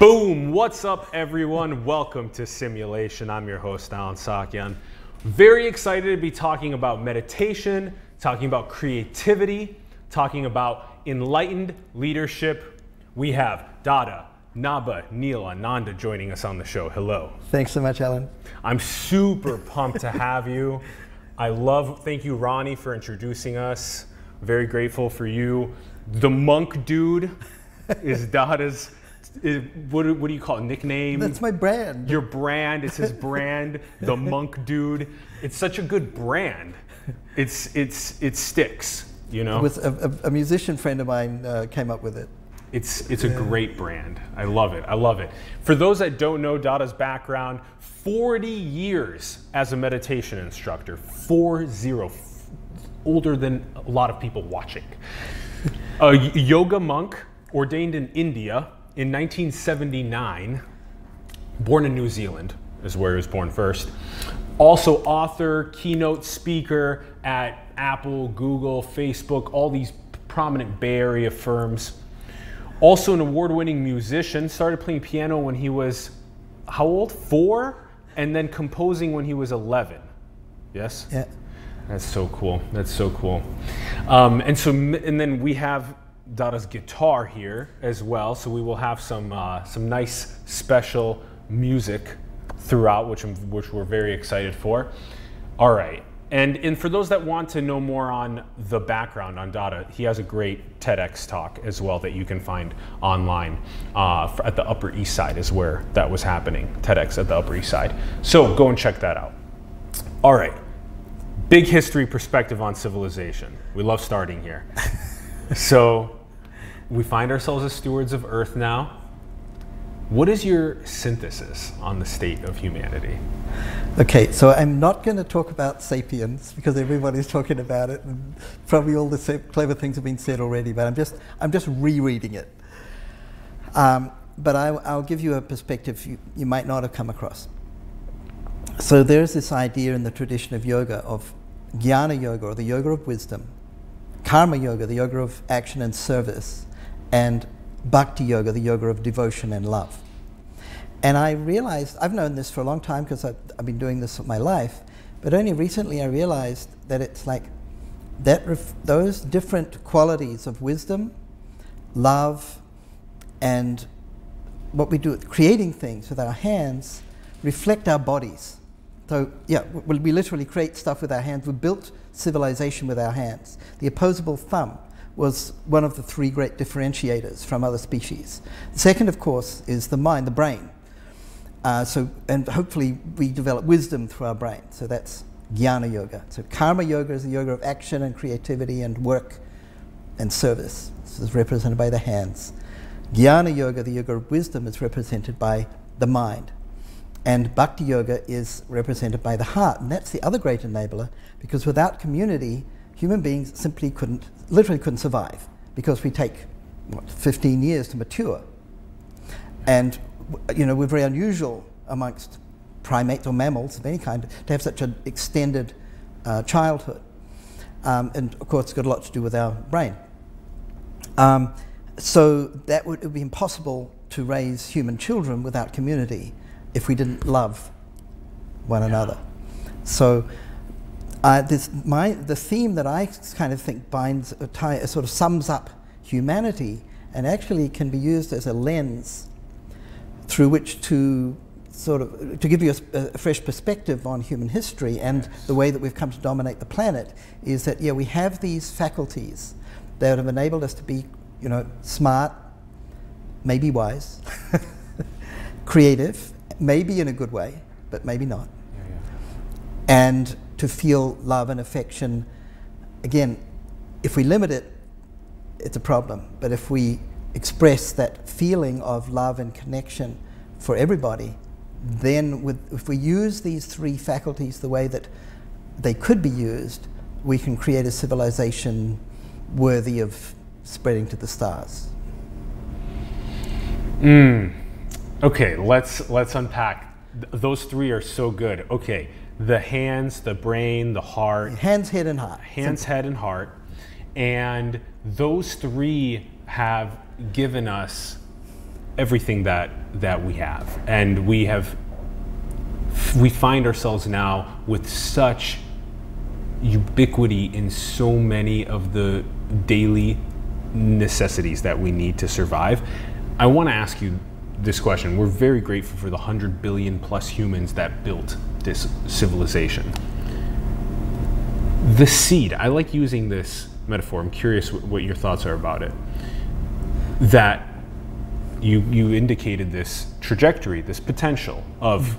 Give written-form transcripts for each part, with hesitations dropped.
Boom! What's up, everyone? Welcome to Simulation. I'm your host, Alan Sakyan. Very excited to be talking about meditation, talking about creativity, talking about enlightened leadership. We have Dada Nabhaniilananda joining us on the show. Hello. Thanks so much, Alan. I'm super pumped to have you. Thank you, Ronnie, for introducing us. Very grateful for you. The monk dude is Dada's, what do you call it, nickname? That's my brand. Your brand, it's his brand, the monk dude. It's such a good brand. It sticks, you know? With a musician friend of mine came up with it. It's a great brand. I love it. I love it. For those that don't know Dada's background, 40 years as a meditation instructor, 40, older than a lot of people watching. A yoga monk ordained in India in 1979, born in New Zealand is where he was born first. Also author, keynote speaker at Apple, Google, Facebook, all these prominent Bay Area firms. Also an award-winning musician, started playing piano when he was, how old? 4? And then composing when he was 11. Yes? Yeah. That's so cool. That's so cool. And then we have Dada's guitar here as well. So we will have some nice special music throughout, which we're very excited for. All right. And for those that want to know more on the background on Dada, he has a great TEDx talk as well that you can find online at the Upper East Side is where that was happening. TEDx at the Upper East Side. So go and check that out. All right. Big history perspective on civilization. We love starting here. So we find ourselves as stewards of Earth now. What is your synthesis on the state of humanity? Okay, so I'm not going to talk about sapiens because everybody's talking about it, and probably all the clever things have been said already. But I'm just rereading it. But I'll give you a perspective you might not have come across. So there's this idea in the tradition of yoga of jnana yoga, or the yoga of wisdom, karma yoga, the yoga of action and service, and bhakti yoga, the yoga of devotion and love. And I realized, I've known this for a long time because I've been doing this my life, but only recently I realized that it's like those different qualities of wisdom, love, and what we do, creating things with our hands, reflect our bodies. So yeah, we literally create stuff with our hands. We built civilization with our hands. The opposable thumb was one of the 3 great differentiators from other species. The second, of course, is the mind, the brain. And hopefully we develop wisdom through our brain. So that's jnana yoga. So karma yoga is the yoga of action and creativity and work and service. This is represented by the hands. Jnana yoga, the yoga of wisdom, is represented by the mind. And bhakti yoga is represented by the heart. And that's the other great enabler, because without community, human beings simply literally couldn't survive, because we take, 15 years to mature. And, you know, we're very unusual amongst primates or mammals of any kind to have such an extended childhood. And of course, it's got a lot to do with our brain. So it would be impossible to raise human children without community if we didn't love one another. So the theme that I kind of think sort of sums up humanity, and actually can be used as a lens through which to give you a fresh perspective on human history and the way that we've come to dominate the planet, is that we have these faculties that have enabled us to be, you know, smart, maybe wise, creative, maybe in a good way, but maybe not. And to feel love and affection. Again, if we limit it, it's a problem. But if we express that feeling of love and connection for everybody, then if we use these 3 faculties the way that they could be used, we can create a civilization worthy of spreading to the stars. Okay, let's unpack. Those 3 are so good. Okay, the hands, the brain, the heart. Hands, head, and heart. Hands, head, and heart. And those 3 have given us everything that we have, and we find ourselves now with such ubiquity in so many of the daily necessities that we need to survive. I want to ask you this question. We're very grateful for the 100 billion plus humans that built this civilization. The seed, I like using this metaphor. I'm curious what your thoughts are about it. That you indicated this trajectory, this potential of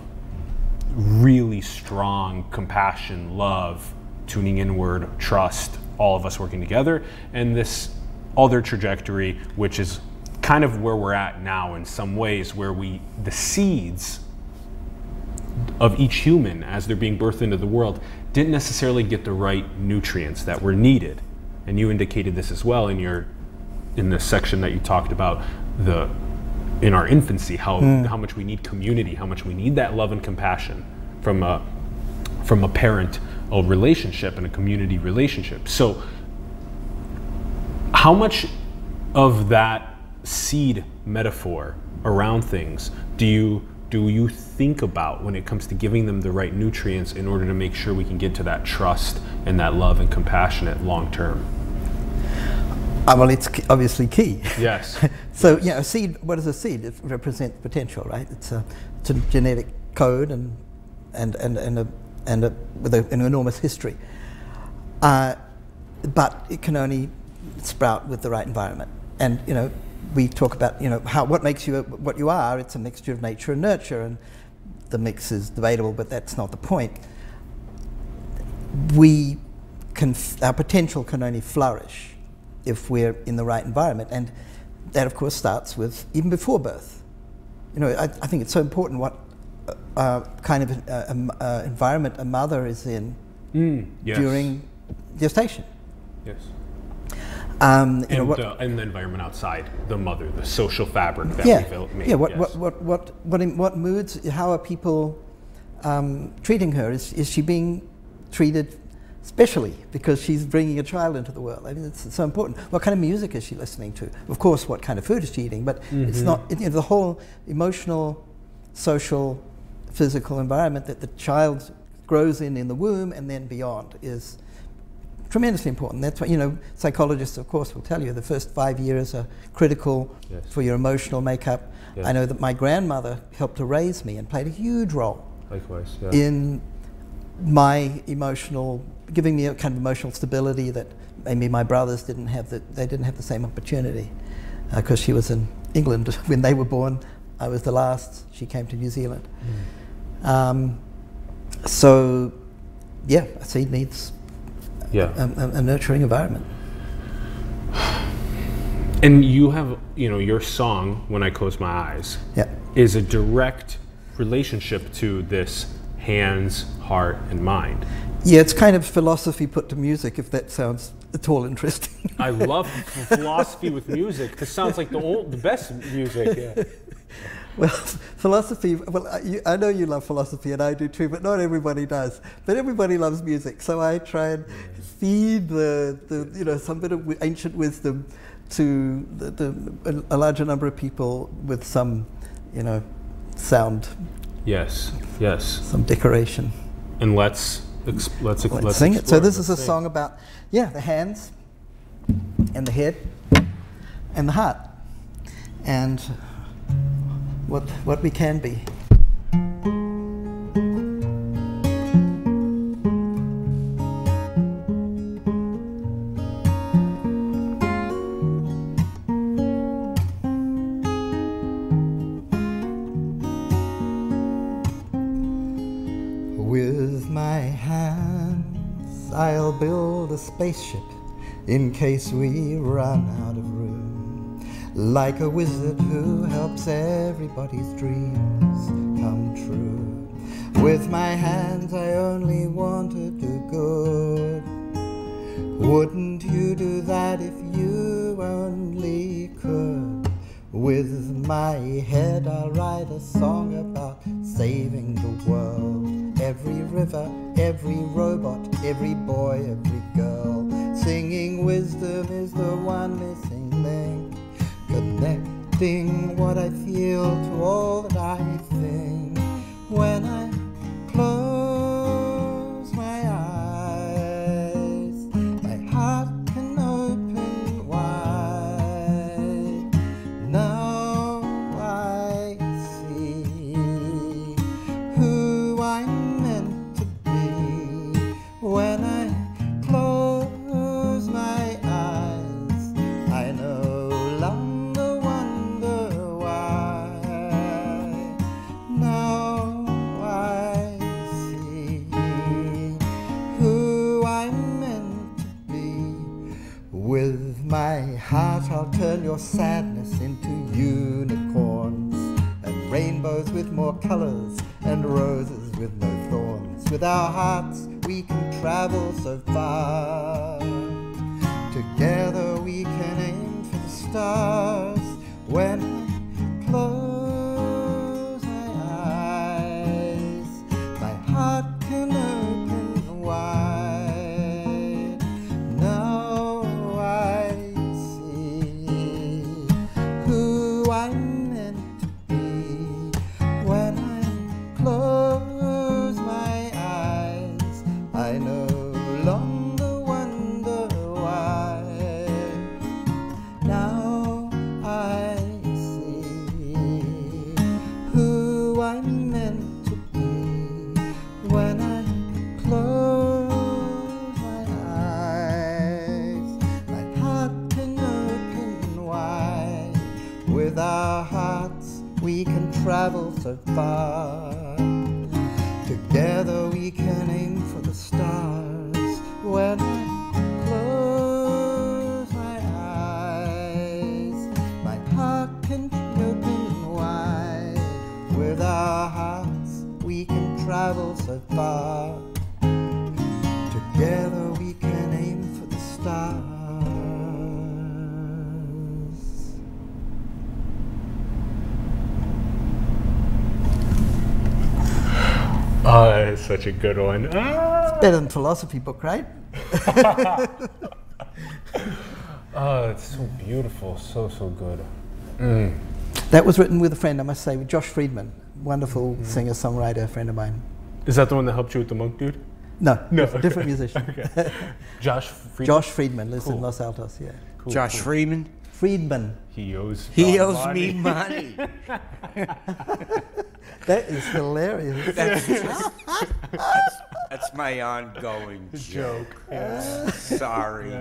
really strong compassion, love, tuning inward, trust, all of us working together, and this other trajectory, which is kind of where we're at now in some ways, where the seeds of each human as they're being birthed into the world didn't necessarily get the right nutrients that were needed. And you indicated this as well in the section that you talked about in our infancy, how much we need community, how much we need that love and compassion from a parent, a relationship, and a community relationship. So how much of that seed metaphor around things do you think about when it comes to giving them the right nutrients in order to make sure we can get to that trust and that love and compassionate long term? Well, it's obviously key. Yes. So, a seed, what is a seed? It represents potential, right? It's a genetic code and with an enormous history. But it can only sprout with the right environment. And, we talk about, what makes you what you are. It's a mixture of nature and nurture, and the mix is debatable, but that's not the point. Our potential can only flourish if we're in the right environment, and that of course starts with even before birth. I think it's so important what kind of environment a mother is in yes. during gestation. Yes. And the environment outside the mother, the social fabric that we've made. Yeah. What moods? How are people treating her? Is she being treated specially because she's bringing a child into the world? I mean, it's so important. What kind of music is she listening to? Of course, what kind of food is she eating? But it's not the whole emotional, social, physical environment that the child grows in the womb and then beyond is tremendously important. That's why, psychologists, of course, will tell you the first 5 years are critical for your emotional makeup. Yes. I know that my grandmother helped to raise me and played a huge role in my giving me a kind of emotional stability that maybe my brothers didn't have. They didn't have the same opportunity because she was in England when they were born. I was the last. She came to New Zealand. So, a seed needs a nurturing environment. And you have, your song, When I Close My Eyes, is a direct relationship to this hands, heart, and mind. Yeah, it's kind of philosophy put to music, if that sounds at all interesting. I love philosophy with music. This sounds like the best music. Yeah. Well, philosophy, I know you love philosophy, and I do too, but not everybody does. But everybody loves music, so I try and feed some bit of ancient wisdom to a larger number of people with some, sound. Yes. Some decoration. And let's sing it. So this is a song about, the hands and the head and the heart and what we can be. With my hands, I'll build a spaceship in case we run out of room. Like a wizard who helps everybody's dreams come true. With my hands I only want to do good. Wouldn't you do that if you only could? With my head I'll write a song about saving the world. Every river, every robot, every boy, every girl. Singing wisdom is the one missing link. Connect reflecting what I feel to all that I think. When I close my eyes, my heart can open wide. Now I see who I'm meant to be. When I close my eyes, I no longer wonder why. Now I see who I'm meant to be. With my heart I'll turn your sadness into unicorns, and rainbows with more colors, and roses with no thorns. With our hearts we can travel so far. Together we can aim for the stars. When I close my eyes, my heart can open wide. Now I see who I'm meant to be. When I close my eyes, I no longer wonder why. Now I see who I'm meant to be. When I close my eyes, my heart can open wide. With our hearts we can travel so far. Together we can aim for the stars. When I close my eyes, my heart can open wide. With our hearts we can travel so far. Together we can aim for the stars. Oh, that is such a good one. Ah! Better than philosophy book, right? Oh, it's so beautiful, so good. Mm. That was written with a friend, I must say, with Josh Friedman, wonderful singer-songwriter friend of mine. Is that the one that helped you with the monk dude? No, No, different musician. Okay. Josh Friedman? Josh Friedman lives Cool. in Los Altos, yeah. Cool, Josh cool. Freeman. Friedman. He owes Me money. That is hilarious. That's my ongoing joke. Yeah. Sorry.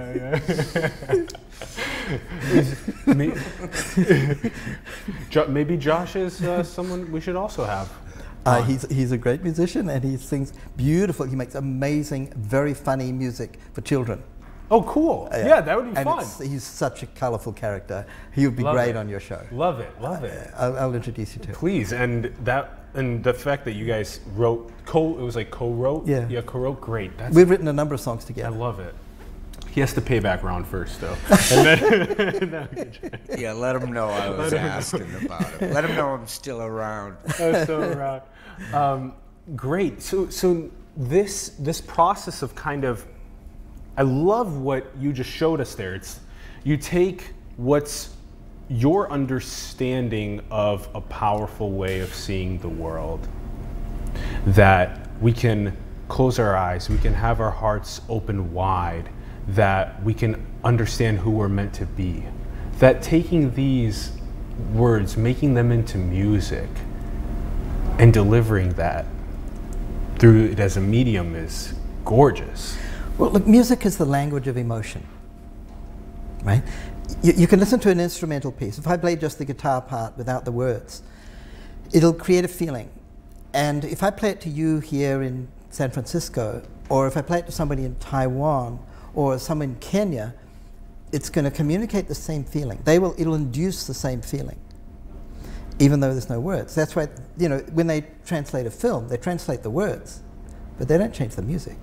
Maybe Josh is someone we should also have. He's a great musician, and he sings beautiful. He makes amazing, very funny music for children. Oh, cool. Yeah, that would be and fun. He's such a colorful character. He would be Love great it. on your show. Love it, love it. I'll introduce you to him. Please, and the fact that you guys wrote, it was like co-wrote? Yeah. Co-wrote, great. We've written a number of songs I together. love it. He has to pay back round first, though. And then Yeah, let him know I was asking about it. Let him know I'm still around. Great. So this process of kind of, I love what you just showed us there. It's you take what's your understanding of a powerful way of seeing the world, that we can close our eyes, we can have our hearts open wide, that we can understand who we're meant to be, that taking these words, making them into music, and delivering that through it as a medium is gorgeous. Well, look, music is the language of emotion, right? You can listen to an instrumental piece. If I play just the guitar part without the words, it'll create a feeling. And if I play it to you here in San Francisco, or if I play it to somebody in Taiwan, or someone in Kenya, it's going to communicate the same feeling. It'll induce the same feeling, even though there's no words. That's why, when they translate a film, they translate the words, but they don't change the music.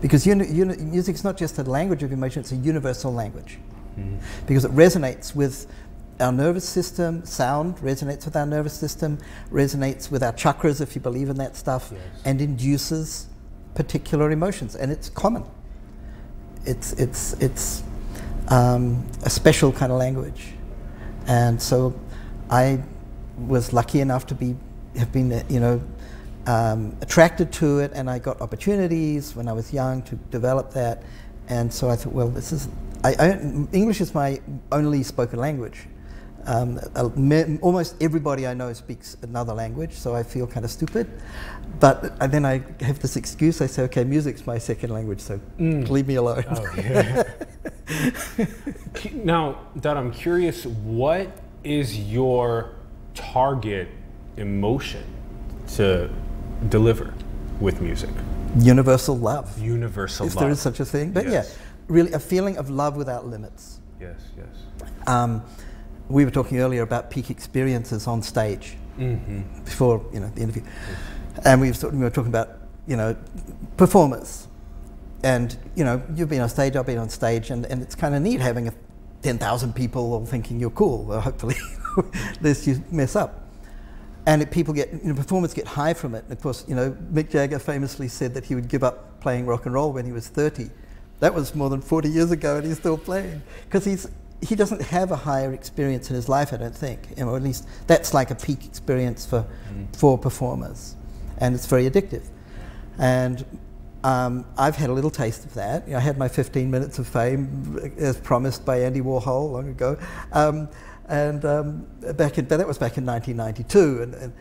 Because music is not just a language of emotion, it's a universal language. Mm-hmm. Because it resonates with our nervous system, sound resonates with our nervous system, resonates with our chakras, if you believe in that stuff, yes, and induces particular emotions, and it's common. It's a special kind of language. And so I was lucky enough to have been, attracted to it, and I got opportunities when I was young to develop that. And so I thought, well, English is my only spoken language. Almost everybody I know speaks another language, so I feel kind of stupid. But then I have this excuse. I say, okay, music's my second language, so leave me alone. Oh, yeah. Now, Dad, I'm curious, what is your target emotion to deliver with music? Universal love. Universal love. If there is such a thing. But yes. Yeah, really a feeling of love without limits. Yes, yes. We were talking earlier about peak experiences on stage before the interview, and we were talking about performers, and you've been on stage, I've been on stage, and it's kind of neat having 10,000 people all thinking you're cool. Well, hopefully, lest you mess up, and people performers get high from it. And of course, Mick Jagger famously said that he would give up playing rock and roll when he was 30. That was more than 40 years ago, and he's still playing because he doesn't have a higher experience in his life, I don't think. Or at least that's like a peak experience for performers, and it's very addictive. And I've had a little taste of that. I had my 15 minutes of fame, as promised by Andy Warhol long ago, but that was back in 1992.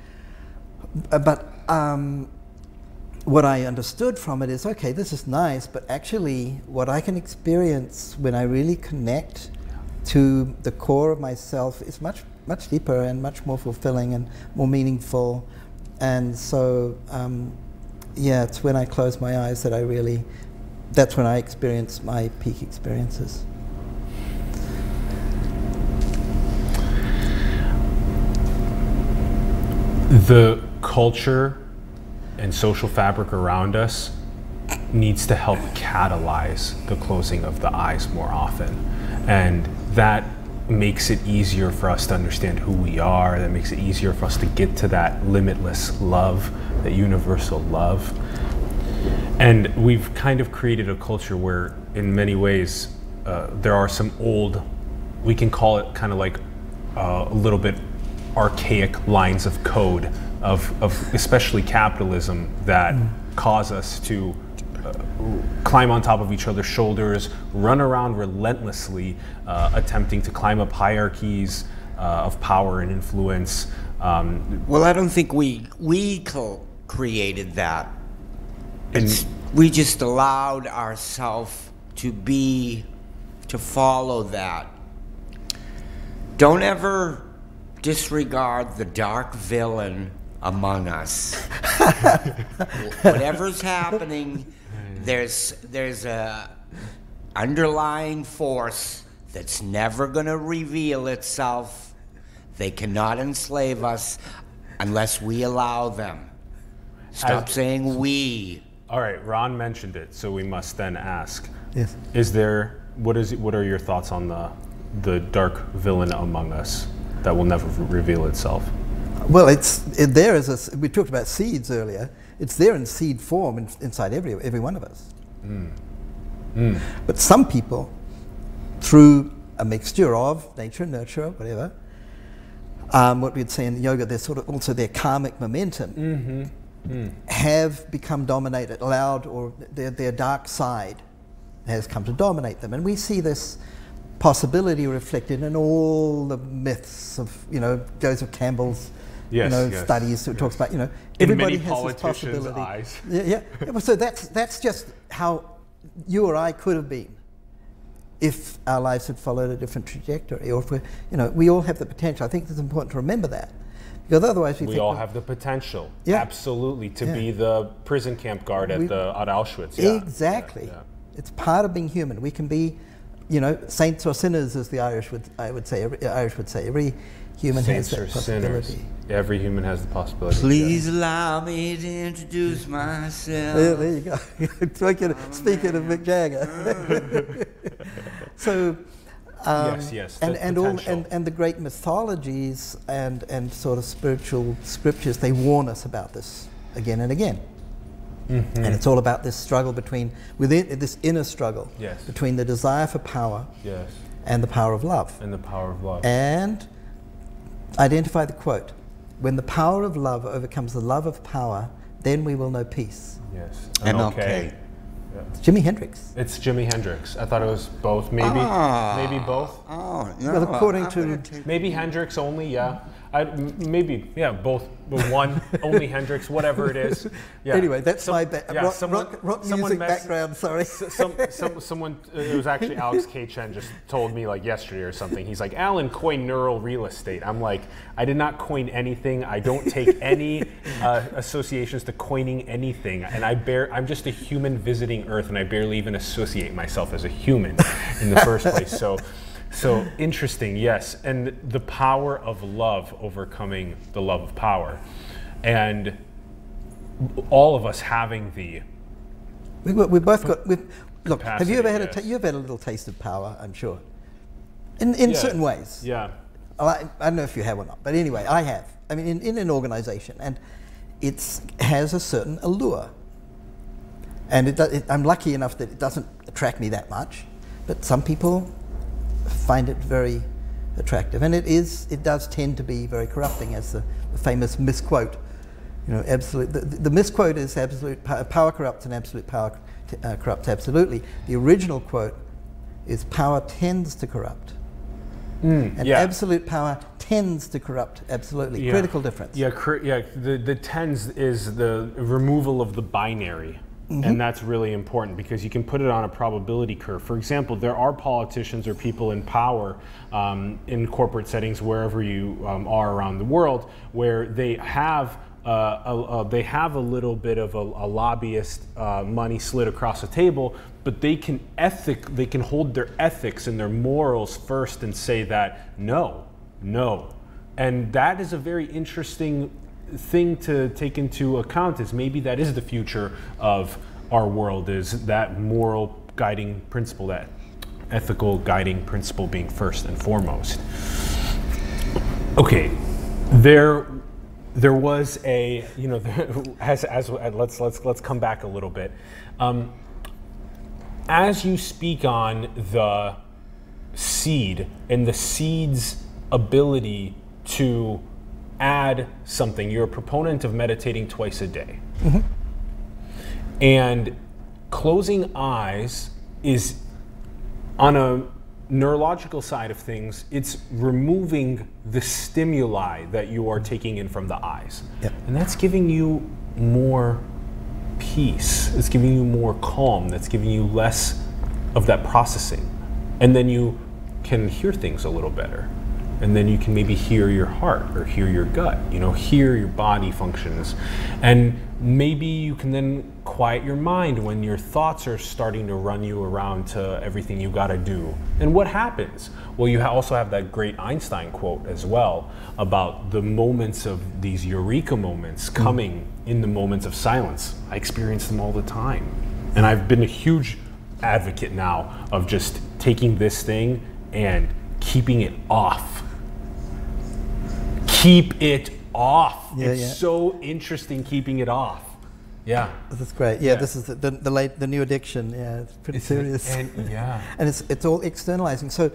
But what I understood from it is, okay, this is nice, but actually, what I can experience when I really connect to the core of myself is much, much deeper and much more fulfilling and more meaningful. And so, it's when I close my eyes that that's when I experience my peak experiences. The culture and social fabric around us needs to help catalyze the closing of the eyes more often. And that makes it easier for us to understand who we are. That makes it easier for us to get to that limitless love, that universal love. And we've kind of created a culture where, in many ways, there are some old, we can call it kind of like a little bit archaic lines of code of especially capitalism that cause us to climb on top of each other's shoulders, run around relentlessly, attempting to climb up hierarchies of power and influence. Well, I don't think we created that. We just allowed ourselves to follow that. Don't ever disregard the dark villain among us. Whatever's happening, there's a underlying force that's never going to reveal itself. They cannot enslave us unless we allow them. Stop saying we. All right, Ron mentioned it, so we must then ask. Yes. What are your thoughts on the dark villain among us that will never reveal itself? Well, we talked about seeds earlier. It's there in seed form inside every one of us. But some people, through a mixture of nature, nurture, whatever, what we'd say in yoga, there's sort of also their karmic momentum, have become dominated, allowed, or their dark side has come to dominate them. And we see this possibility reflected in all the myths of, Joseph Campbell's studies who talks about, everybody has this possibility. Eyes. Yeah. So that's just how you or I could have been if our lives had followed a different trajectory, or if we all have the potential. I think it's important to remember that, because otherwise we all have the potential, yeah, absolutely, to be the prison camp guard at Auschwitz. Yeah. Exactly. Yeah. It's part of being human. We can be, saints or sinners, as the Irish would say. Every human Saints has that or possibility. sinners. Every human has the possibility. Please allow me to introduce myself. Yeah, there you go. Speaking of Mick Jagger. So, yes, and the great mythologies and sort of spiritual scriptures, they warn us about this again and again. And it's all about this struggle within this inner struggle between the desire for power and the power of love. And the power of love. And identify the quote. When the power of love overcomes the love of power, then we will know peace. Yes. MLK. It's Jimi Hendrix. It's Jimi Hendrix. I thought it was both, maybe. Maybe both. Oh, no. Well, according to... Maybe Hendrix only, yeah. Maybe, yeah, both. One, only Hendrix, whatever it is. Yeah. Anyway, that's my rock music background, sorry. Someone, it was actually Alex K. Chen just told me like yesterday or something. He's like, Alan coined neural real estate. I'm like, I did not coin anything. I don't take any associations to coining anything. And I'm just a human visiting Earth, and I barely even associate myself as a human in the first place. So interesting, yes. And the power of love overcoming the love of power. And all of us having the We've both got... Look, capacity, have you ever had yes. you've had a little taste of power, I'm sure. In certain ways. Yeah. I don't know if you have or not, but anyway, I have. I mean, in an organization, and it has a certain allure. And I'm lucky enough that it doesn't attract me that much, but some people find it very attractive, and it does tend to be very corrupting, as the famous misquote. You know, the misquote is absolute power corrupts and absolute power corrupts absolutely. The original quote is power tends to corrupt, and absolute power tends to corrupt absolutely. Yeah. Critical difference. Yeah, the tends is the removal of the binary. And that's really important because you can put it on a probability curve. For example, there are politicians or people in power in corporate settings, wherever you are around the world, where they have a little bit of a lobbyist money slid across the table, but they can hold their ethics and their morals first and say that no. And that is a very interesting thing to take into account, is maybe that is the future of our world, is that moral guiding principle, that ethical guiding principle being first and foremost. Okay, there was a, you know, let's come back a little bit. As you speak on the seed and the seed's ability to add something, you're a proponent of meditating twice a day. Mm-hmm. And closing eyes is, on a neurological side of things, it's removing the stimuli that you are taking in from the eyes. Yep. And that's giving you more peace. It's giving you more calm. That's giving you less of that processing. And then you can hear things a little better. And then you can maybe hear your heart or hear your gut, you know, hear your body functions. And maybe you can then quiet your mind when your thoughts are starting to run you around to everything you gotta do. And what happens? Well, you also have that great Einstein quote as well about the moments of these eureka moments coming in the moments of silence. I experience them all the time. And I've been a huge advocate now of just taking this thing and keeping it off. Keep it off. Yeah, it's yeah. so interesting keeping it off. Yeah. This is great. Yeah, this is the new addiction. Yeah, it's pretty serious. And it's all externalizing. So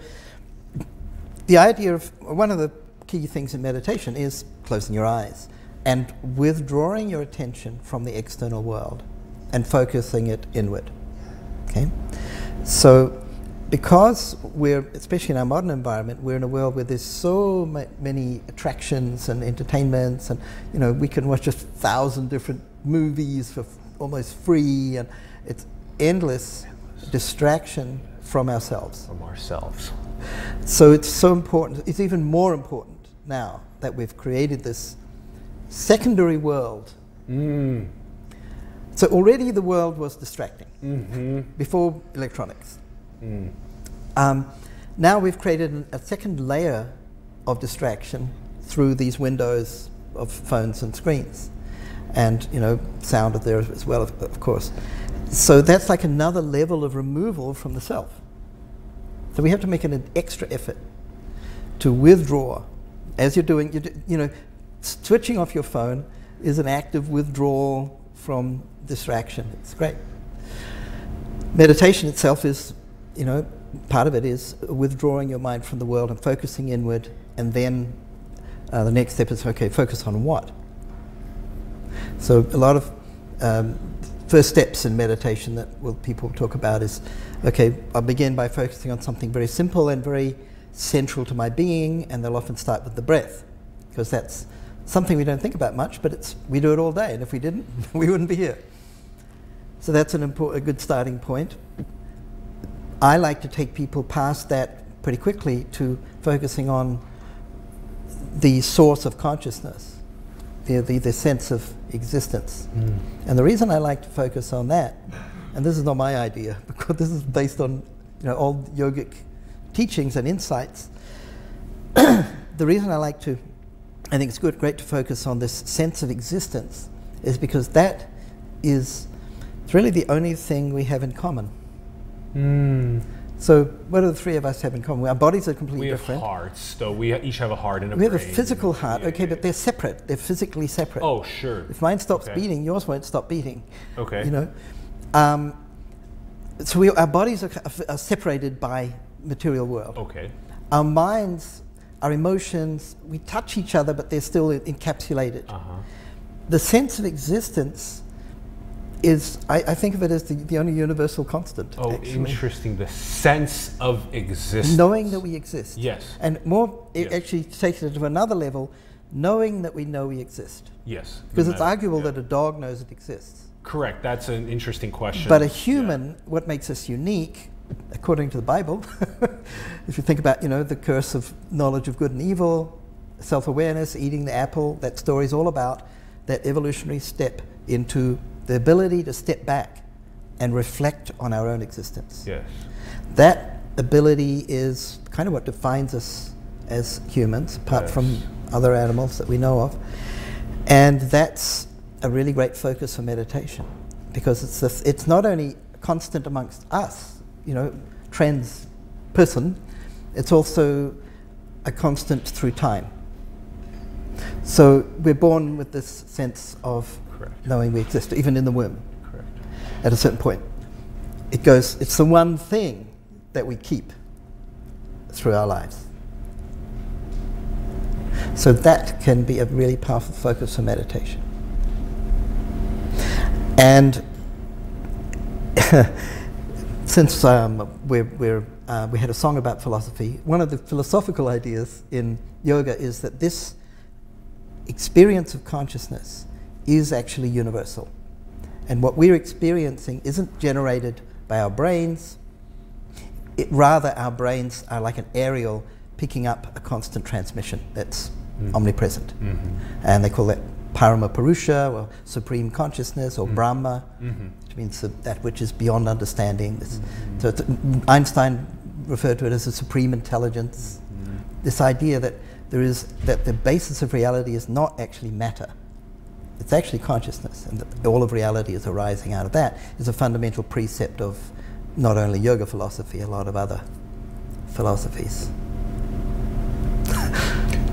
the idea of one of the key things in meditation is closing your eyes and withdrawing your attention from the external world and focusing it inward. Okay? So because we're, especially in our modern environment, we're in a world where there's so many attractions and entertainments, and you know, we can watch 1,000 different movies for almost free, and it's endless distraction from ourselves. So it's so important, it's even more important now that we've created this secondary world. So already the world was distracting before electronics. Now we've created a second layer of distraction through these windows of phones and screens, and you know, sound are there as well, of course. So that's like another level of removal from the self. So we have to make an extra effort to withdraw. As you're doing, you know, switching off your phone is an act of withdrawal from distraction. It's great. Meditation itself is, you know, part of it is withdrawing your mind from the world and focusing inward, and then The next step is, okay, focus on what? So a lot of first steps in meditation that people talk about is, okay, I'll begin by focusing on something very simple and very central to my being, and they'll often start with the breath, because that's something we don't think about much, but we do it all day, and if we didn't, we wouldn't be here. So that's a good starting point. I like to take people past that pretty quickly to focusing on the source of consciousness, the sense of existence. And the reason I like to focus on that, and this is not my idea, because this is based on old yogic teachings and insights. The reason I think it's great to focus on this sense of existence is because it's really the only thing we have in common. So what do the three of us have in common? Our bodies are completely different. We have hearts, though. We each have a heart and a brain. brain. We have a physical heart, but they're separate. They're physically separate. Oh, sure. If mine stops beating, yours won't stop beating. Okay. So our bodies are separated by material world. Okay. Our minds, our emotions, we touch each other, but they're still encapsulated. The sense of existence is, I think of it as the only universal constant. Oh, actually. Interesting. The sense of existence. Knowing that we exist. Yes. And it actually takes it to another level, knowing that we know we exist. Yes. Because it's arguable that a dog knows it exists. Correct. That's an interesting question. But a human, what makes us unique, according to the Bible, if you think about, the curse of knowledge of good and evil, self-awareness, eating the apple, that story's all about that evolutionary step into the ability to step back and reflect on our own existence. Yes. That ability is kind of what defines us as humans, apart from other animals that we know of. And that's a really great focus for meditation, because it's not only constant amongst us, trans person, it's also a constant through time. So we're born with this sense of knowing we exist, even in the womb. Correct. At a certain point, it's the one thing that we keep through our lives. So that can be a really powerful focus for meditation. And since we had a song about philosophy, one of the philosophical ideas in yoga is that this experience of consciousness is actually universal. And what we're experiencing isn't generated by our brains. Rather, our brains are like an aerial picking up a constant transmission that's omnipresent. And they call that Parama Purusha, or supreme consciousness, or Brahma, which means that which is beyond understanding. So Einstein referred to it as a supreme intelligence. This idea that that the basis of reality is not actually matter. It's actually consciousness, and that all of reality is arising out of that is a fundamental precept of not only yoga philosophy, a lot of other philosophies.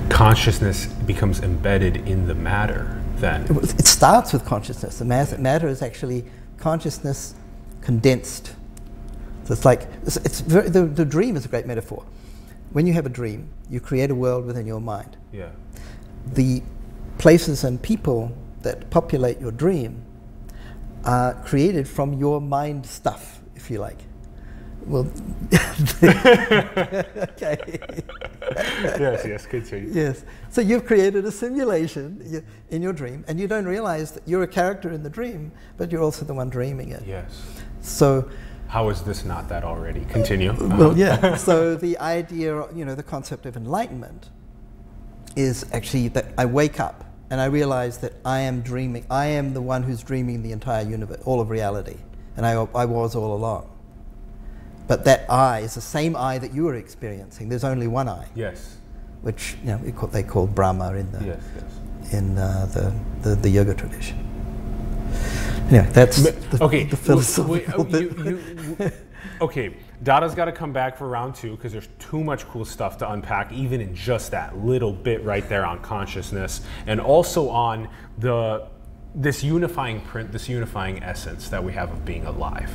Consciousness becomes embedded in the matter, then? It starts with consciousness. The matter is actually consciousness condensed. So it's like, the dream is a great metaphor. When you have a dream, you create a world within your mind. Yeah. The places and people that populate your dream are created from your mind stuff, if you like. Well, okay. Yes, continue. Yes. So you've created a simulation in your dream, and you don't realize that you're a character in the dream, but you're also the one dreaming it. Yes. So how is this not that already? Continue. Well, yeah. So the idea, the concept of enlightenment is actually that I wake up and I realize that I am dreaming. I am the one who's dreaming the entire universe, all of reality, and I was all along. But that I is the same I that you are experiencing. There's only one I. Yes. Which they call Brahma in the the yoga tradition. Anyway, that's the philosophical bit. Okay, Dada's got to come back for round 2 because there's too much cool stuff to unpack, even in just that little bit right there on consciousness, and also on this unifying essence that we have of being alive.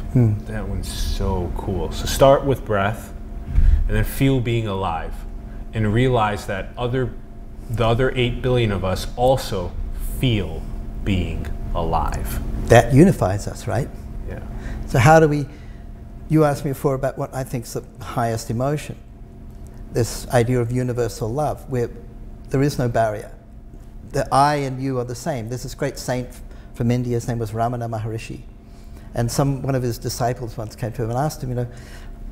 That one's so cool. So start with breath, and then feel being alive, and realize that other the other 8 billion of us also feel being alive. That unifies us, right? Yeah. So how do we, you asked me before about what I think is the highest emotion. This idea of universal love, where there is no barrier. The I and you are the same. There's this great saint from India, his name was Ramana Maharishi. And one of his disciples once came to him and asked him, you know,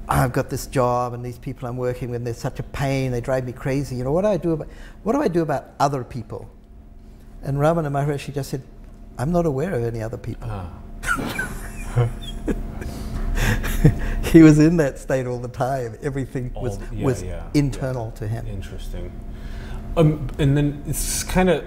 I've got this job and these people I'm working with, they're such a pain, they drive me crazy. You know, what do I do about other people? And Ramana Maharishi just said, I'm not aware of any other people. He was in that state all the time. Everything was internal to him. Interesting. And then it's kind of,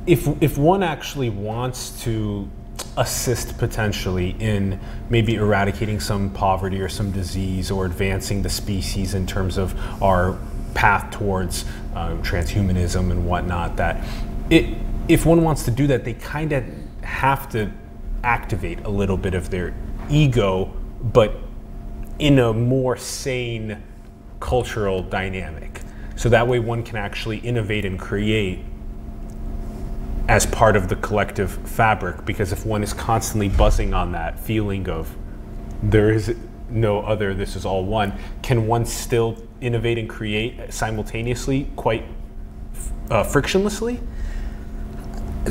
if one actually wants to assist potentially in maybe eradicating some poverty or some disease or advancing the species in terms of our path towards transhumanism and whatnot, that if one wants to do that, they kind of have to activate a little bit of their ego, but in a more sane cultural dynamic. So that way one can actually innovate and create as part of the collective fabric, because if one is constantly buzzing on that feeling of there is no other, this is all one, can one still innovate and create simultaneously, quite frictionlessly?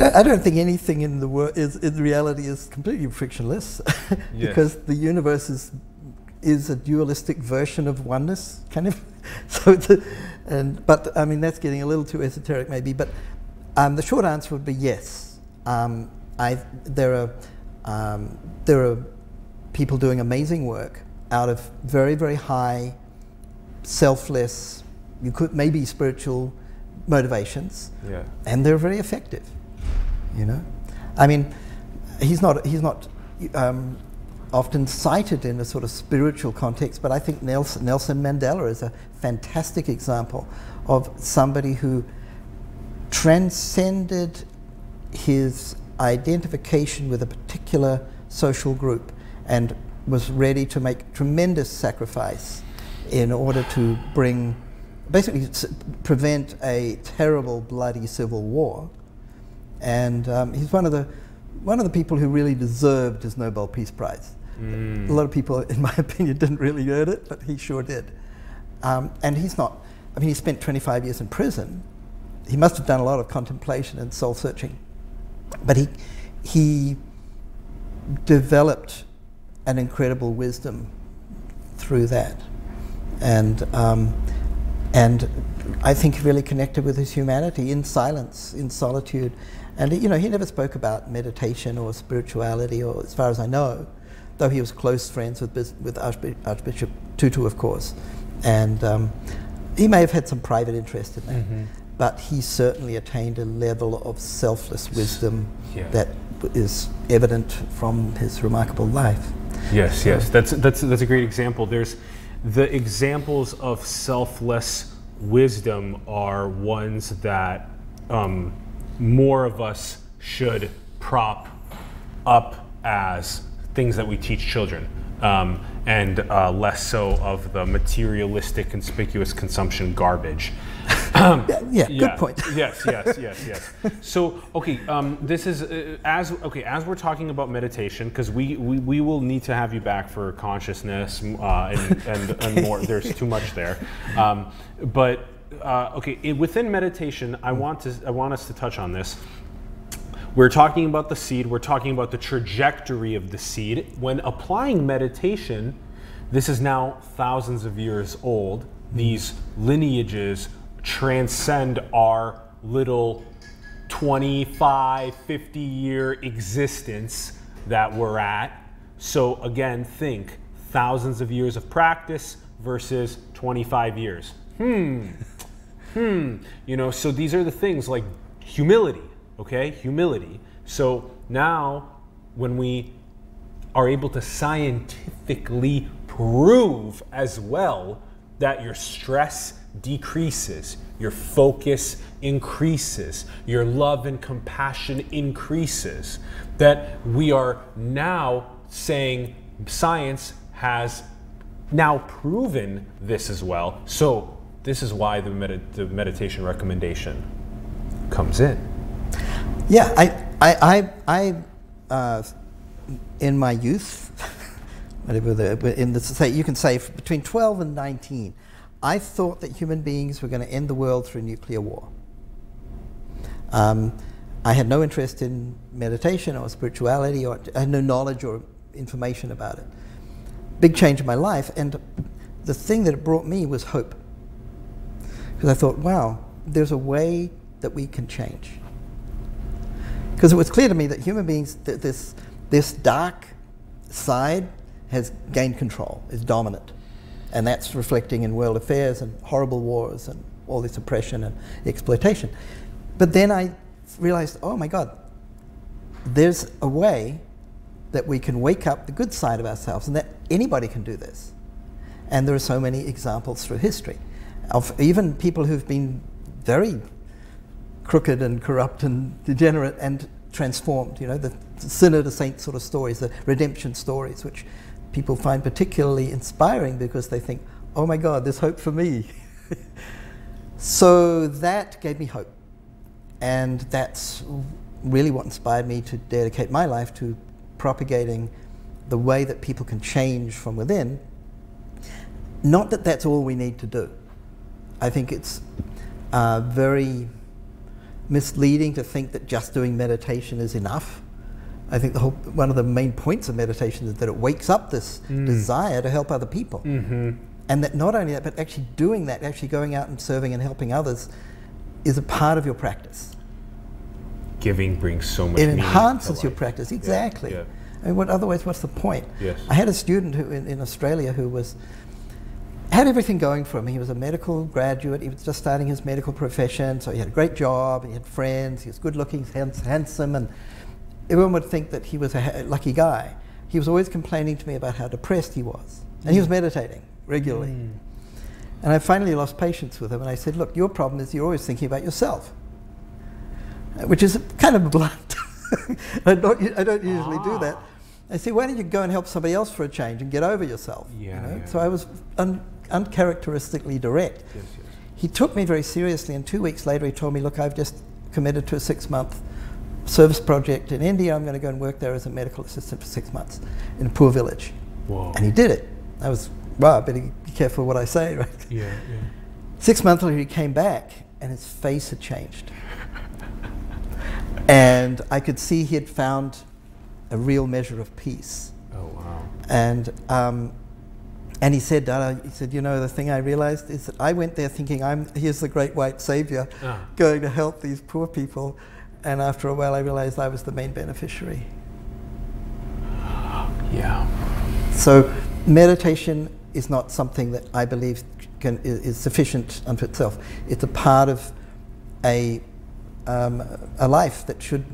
I don't think anything in the world in reality is completely frictionless, because the universe is a dualistic version of oneness, kind of. So but I mean, that's getting a little too esoteric maybe, but the short answer would be yes. There are people doing amazing work out of very, very high, selfless, you could maybe spiritual motivations, and they're very effective. You know, I mean, he's not often cited in a sort of spiritual context, but I think Nelson Mandela is a fantastic example of somebody who transcended his identification with a particular social group and was ready to make tremendous sacrifice in order to basically prevent a terrible, bloody civil war. And he's one of the people who really deserved his Nobel Peace Prize. A lot of people, in my opinion, didn't really earn it, but he sure did. And he's not, I mean, he spent 25 years in prison. He must have done a lot of contemplation and soul-searching. But he developed an incredible wisdom through that. And I think he really connected with his humanity in silence, in solitude. And you know, he never spoke about meditation or spirituality, or as far as I know, though he was close friends with Archbishop Tutu, of course. And he may have had some private interest in that, but he certainly attained a level of selfless wisdom that is evident from his remarkable life. Yes, yes, that's a great example. There's the examples of selfless wisdom are ones that more of us should prop up as things that we teach children, and less so of the materialistic, conspicuous consumption garbage. Good point. Yes. So, okay, this is as we're talking about meditation, because we will need to have you back for consciousness and more. There's too much there, but okay. Within meditation, I want us to touch on this. We're talking about the seed. We're talking about the trajectory of the seed. When applying meditation, this is now thousands of years old. These lineages transcend our little 25, 50-year existence that we're at. So again, think thousands of years of practice versus 25 years. You know, so these are the things like humility, okay? Humility. So now when we are able to scientifically prove as well that your stress decreases, your focus increases, your love and compassion increases, that we are now saying science has now proven this as well. So this is why the meditation recommendation comes in. Yeah, in my youth, you can say between 12 and 19, I thought that human beings were going to end the world through nuclear war. I had no interest in meditation or spirituality, or I had no knowledge or information about it. Big change in my life, and the thing that it brought me was hope. Because I thought, wow, there's a way that we can change. Because it was clear to me that human beings, this dark side has gained control, is dominant. And that's reflecting in world affairs and horrible wars and all this oppression and exploitation. But then I realized, oh my God, there's a way that we can wake up the good side of ourselves, and that anybody can do this. And there are so many examples through history of even people who've been very crooked and corrupt and degenerate and transformed, you know, the sinner to saint sort of stories, the redemption stories, which people find particularly inspiring because they think, oh my God, there's hope for me. So that gave me hope. And that's really what inspired me to dedicate my life to propagating the way that people can change from within. Not that that's all we need to do. I think it's very misleading to think that just doing meditation is enough. I think one of the main points of meditation is that it wakes up this desire to help other people. And that not only that, but actually doing that, actually going out and serving and helping others is a part of your practice. Giving brings so much It meaning enhances to your life. practice, exactly. Yeah. I mean, otherwise, what's the point? Yes. I had a student who in Australia who had everything going for him. He was a medical graduate. He was just starting his medical profession, so he had a great job, he had friends, he was good looking, handsome, and everyone would think that he was a lucky guy. He was always complaining to me about how depressed he was. And he was meditating regularly. And I finally lost patience with him, and I said, look, your problem is you're always thinking about yourself. Which is kind of blunt. I don't usually do that. I said, why don't you go and help somebody else for a change and get over yourself? Yeah, you know? yeah. So I was uncharacteristically direct. Yes, yes. He took me very seriously, and 2 weeks later he told me, look, I've just committed to a 6-month service project in India. I'm going to go and work there as a medical assistant for 6 months in a poor village. Whoa. And he did it. I was, wow, I better be careful what I say, right? Yeah, yeah. 6 months later he came back, and his face had changed. And I could see he had found a real measure of peace. Oh, wow. And he said, Dada, he said, you know, the thing I realized is that I went there thinking here's the great white savior going to help these poor people. And after a while I realized I was the main beneficiary. Yeah. So meditation is not something that I believe is sufficient unto itself. It's a part of a life that should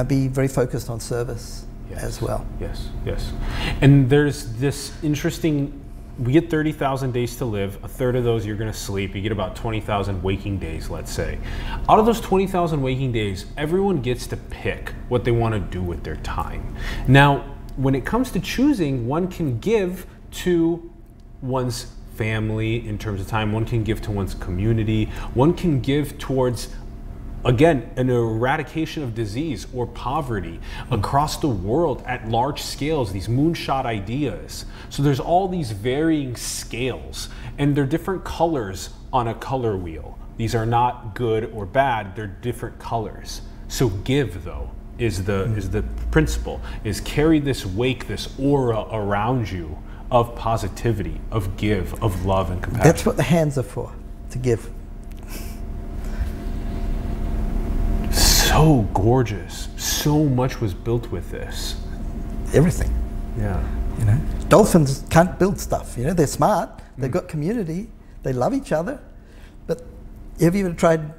be very focused on service as well. Yes, yes. And there's this interesting, we get 30,000 days to live. A third of those you're going to sleep. You get about 20,000 waking days, let's say. Out of those 20,000 waking days, everyone gets to pick what they want to do with their time. Now, when it comes to choosing, one can give to one's family in terms of time. One can give to one's community. One can give towards, again, an eradication of disease or poverty across the world at large scales, these moonshot ideas. So there's all these varying scales, and they're different colors on a color wheel. These are not good or bad, they're different colors. So give, though, is the principle, is carry this wake, this aura around you of positivity, of give, of love and compassion. That's what the hands are for, to give. So gorgeous. So much was built with this. Everything. Yeah. You know, dolphins can't build stuff. You know, they're smart. They've got community. They love each other. But have you ever tried,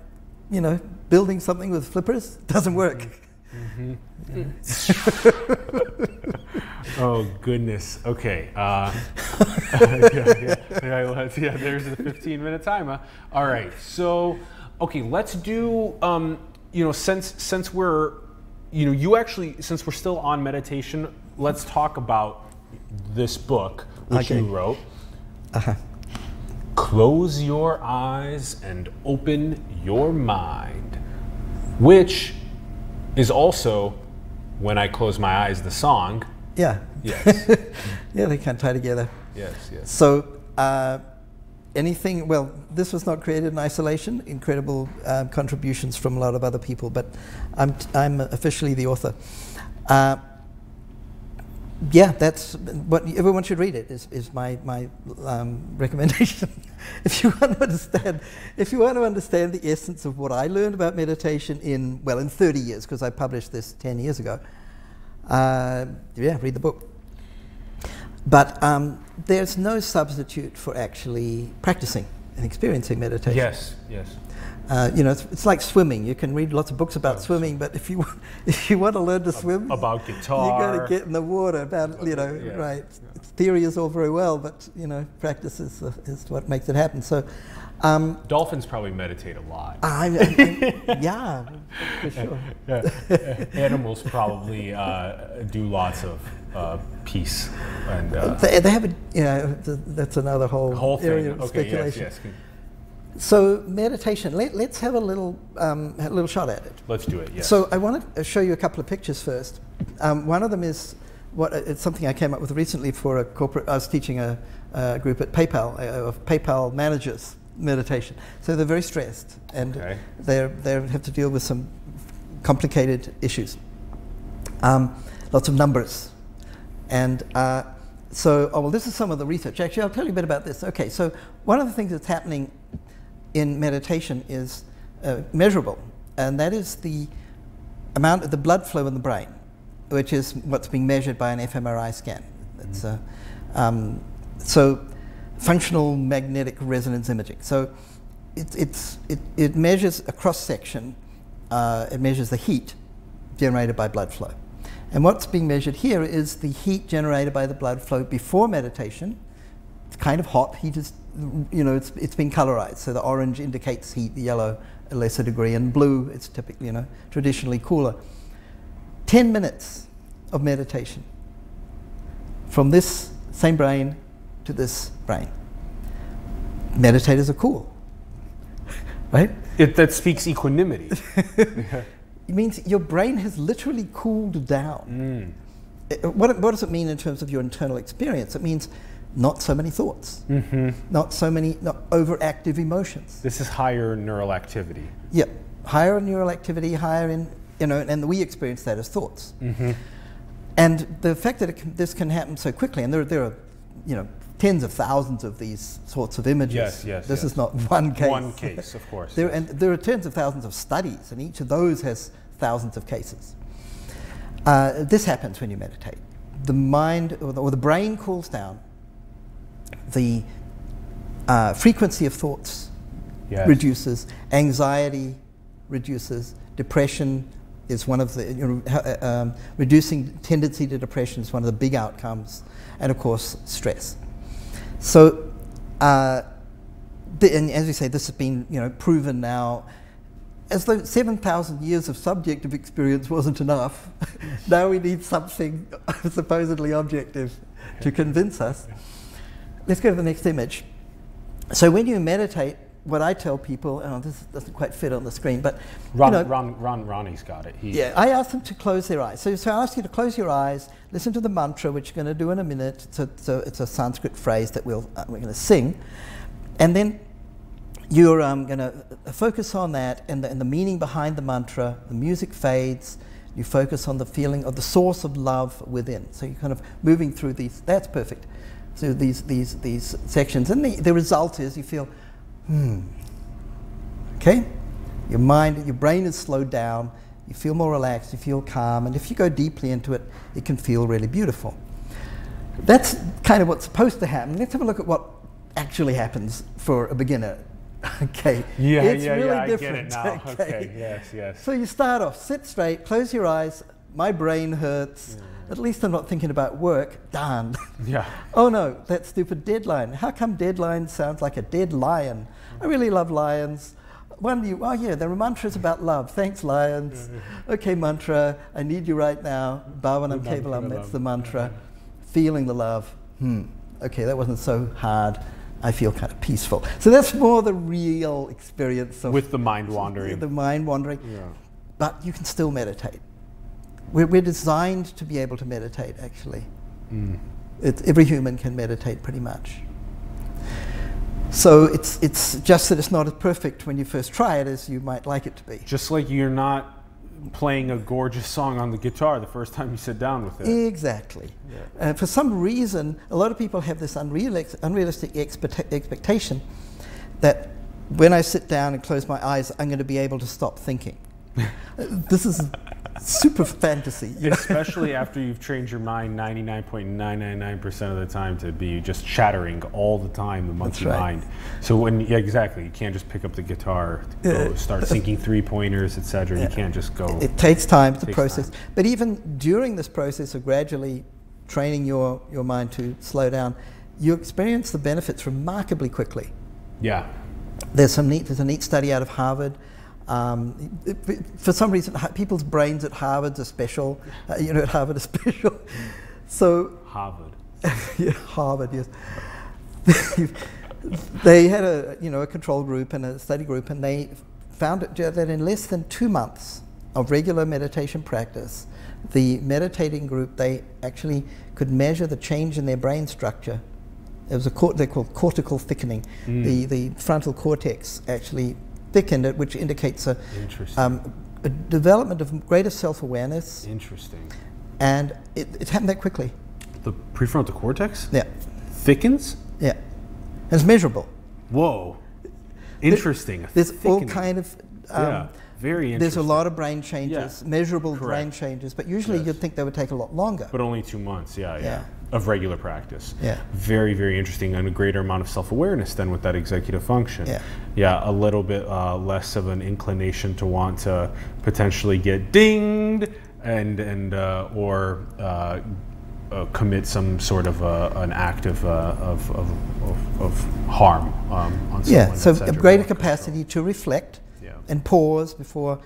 you know, building something with flippers? It doesn't work. Oh goodness. Okay. There's the 15-minute timer. All right. So, okay, let's do. You know, since we're, you know, you actually, since we're still on meditation, let's talk about this book which you wrote. close your eyes and open your mind, which is also When I Close My Eyes, the song. Yeah. Yes. Yeah, they can tie together. Yes, yes. So anything, well, this was not created in isolation, incredible contributions from a lot of other people, but I'm officially the author. Yeah, that's what everyone should read. It is my recommendation. If you want to understand the essence of what I learned about meditation in 30 years, because I published this 10 years ago, yeah, read the book. But there's no substitute for actually practicing and experiencing meditation. Yes, yes. You know, it's like swimming. You can read lots of books about swimming, but if you want to learn to swim, about guitar, you got to get in the water. Yeah. Right? Theory is all very well, but practice is what makes it happen. So, dolphins probably meditate a lot. Yeah, for sure. Animals probably do lots of peace, and they have that's another whole area of speculation. Yes. So meditation. Let's have a little shot at it. Let's do it. Yes. So I want to show you a couple of pictures first. One of them is it's something I came up with recently for a corporate. I was teaching a group at PayPal of PayPal managers meditation. So they're very stressed and they have to deal with some complicated issues. Lots of numbers, and this is some of the research. Actually, I'll tell you a bit about this. Okay, so one of the things that's happening in meditation is measurable, and that is the amount of the blood flow in the brain, which is what's being measured by an fMRI scan. It's so functional magnetic resonance imaging. So it measures a cross section. It measures the heat generated by blood flow, and what's being measured here is the heat generated by the blood flow before meditation. It's kind of hot. Heat is, it's been colorized. So the orange indicates heat, the yellow a lesser degree, and blue it's typically, traditionally cooler. 10 minutes of meditation from this same brain to this brain. Meditators are cool, right? That speaks equanimity. It means your brain has literally cooled down. What does it mean in terms of your internal experience? It means not so many thoughts, not overactive emotions. This is higher neural activity. Yeah, higher neural activity, higher in, and we experience that as thoughts. And the fact that this can happen so quickly, and there are, tens of thousands of these sorts of images. Yes. This is not one case. One case, of course. And there are tens of thousands of studies, and each of those has thousands of cases. This happens when you meditate. The mind or the brain cools down. The frequency of thoughts reduces. Anxiety reduces. Depression is one of the, reducing tendency to depression is one of the big outcomes. And of course, stress. So, and as we say, this has been proven now. As though 7,000 years of subjective experience wasn't enough, now we need something supposedly objective to convince us. Let's go to the next image. So when you meditate, what I tell people, this doesn't quite fit on the screen, but Ronnie's got it. I ask them to close their eyes. So I ask you to close your eyes, listen to the mantra, which you're going to do in a minute. So it's a Sanskrit phrase that we're going to sing, and then you're going to focus on that and the meaning behind the mantra. The music fades. You focus on the feeling of the source of love within. So you're kind of moving through these. That's perfect. So these sections, and the result is you feel, okay. Your brain is slowed down. You feel more relaxed. You feel calm, and if you go deeply into it, it can feel really beautiful. That's kind of what's supposed to happen. Let's have a look at what actually happens for a beginner. Okay. It's really different. I get it now. Okay. Yes. So you start off, sit straight, close your eyes. My brain hurts. At least I'm not thinking about work. Darn. Yeah. Oh no, that stupid deadline. How come deadline sounds like a dead lion? I really love lions. The mantra is about love. Thanks, lions. Okay, mantra. I need you right now. Bhavanam Kevalam. That's the mantra. Feeling the love. Okay, that wasn't so hard. I feel kind of peaceful. So that's more the real experience of with the mind wandering. The mind wandering. Yeah. But you can still meditate. We're designed to be able to meditate, actually. Every human can meditate pretty much. So it's just that it's not as perfect when you first try it as you might like it to be. Just like you're not playing a gorgeous song on the guitar the first time you sit down with it. Exactly. Yeah. For some reason, a lot of people have this unrealistic expectation that when I sit down and close my eyes, I'm going to be able to stop thinking. This is super fantasy. Especially after you've trained your mind 99.999% of the time to be just chattering all the time, the monkey mind. So when, exactly, you can't just pick up the guitar, go start syncing three-pointers, etc. You can't just go. It takes time to process. But even during this process of gradually training your mind to slow down, you experience the benefits remarkably quickly. Yeah. There's a neat study out of Harvard. For some reason, people's brains at Harvard are special. At Harvard are special. So Harvard. Yeah, Harvard. Yes. They had a control group and a study group, and they found that in less than 2 months of regular meditation practice, the meditating group, they actually could measure the change in their brain structure. It was they're called cortical thickening. The frontal cortex actually thickened it, which indicates a development of greater self-awareness. Interesting. And it happened that quickly. The prefrontal cortex? Yeah. Thickens? Yeah. And it's measurable. Whoa. Interesting. There's all kind of... very interesting. There's a lot of brain changes, measurable brain changes, but usually you'd think they would take a lot longer. But only 2 months, of regular practice. Yeah. Very, very interesting, and a greater amount of self-awareness than with that executive function. Yeah. Yeah, a little bit less of an inclination to want to potentially get dinged or commit some sort of an act of harm on someone. Yeah, so a greater capacity to reflect and pause before,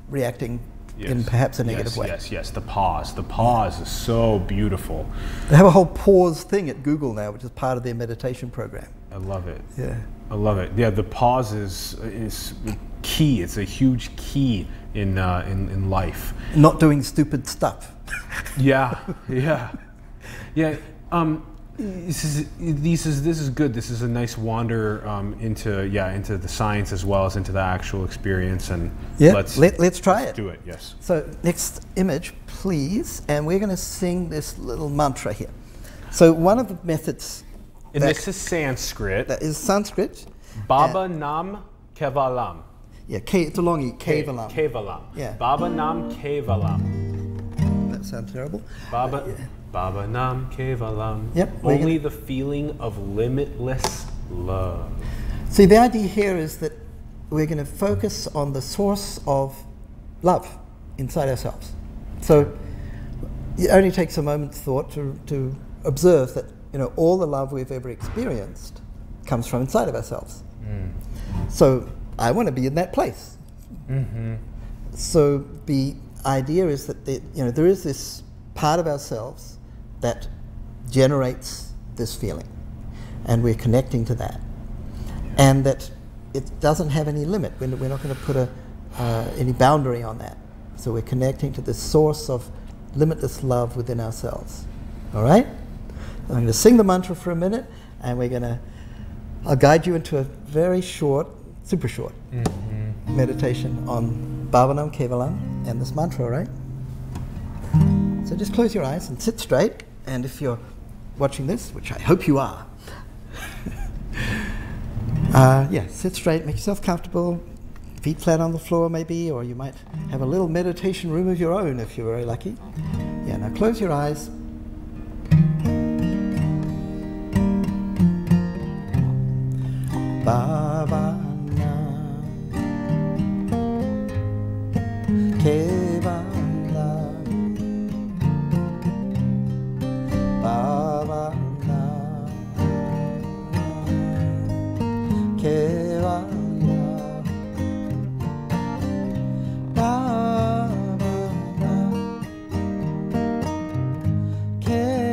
reacting in perhaps a negative way. Yes, the pause. The pause is so beautiful. They have a whole pause thing at Google now, which is part of their meditation program. I love it. Yeah. I love it. Yeah, the pause is key. It's a huge key in life. Not doing stupid stuff. Yeah. This is good. This is a nice wander into the science as well as into the actual experience. And let's try it. Do it. Yes. So next image, please, and we're going to sing this little mantra here. So one of the methods. And this is Sanskrit. That is Sanskrit. Baba Nam Kevalam. Yeah, it's a long E. Kevalam. Kevalam. Yeah. Baba Nam Kevalam. That sounds terrible. Baba Nam Kevalam. Yep. Only the feeling of limitless love. See, the idea here is that we're going to focus on the source of love inside ourselves. So it only takes a moment's thought to observe that all the love we've ever experienced comes from inside of ourselves. So I want to be in that place. So the idea is that there is this part of ourselves that generates this feeling, and we're connecting to that, and that it doesn't have any limit. We're not going to put any boundary on that. So we're connecting to the source of limitless love within ourselves. All right? I'm going to sing the mantra for a minute, and I'll guide you into a very short, super short meditation on Bhavanam Kevalam and this mantra, all right? So just close your eyes and sit straight, and if you're watching this, which I hope you are, sit straight, make yourself comfortable, feet flat on the floor maybe, or you might have a little meditation room of your own if you're very lucky. Yeah, now close your eyes. Bhavanam Kevalam, Bhavanam Kevalam, Bhavanam Kevalam.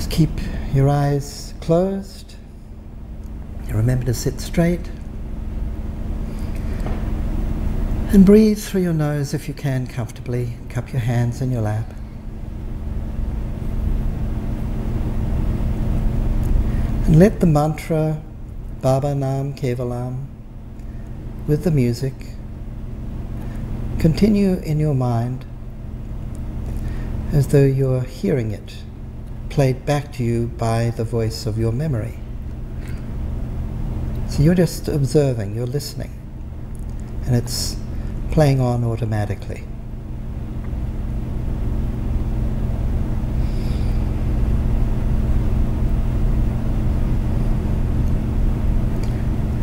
Just keep your eyes closed. Remember to sit straight. And breathe through your nose if you can comfortably. Cup your hands in your lap. And let the mantra Baba Nam Kevalam with the music continue in your mind as though you're hearing it played back to you by the voice of your memory. So you're just observing, you're listening, and it's playing on automatically.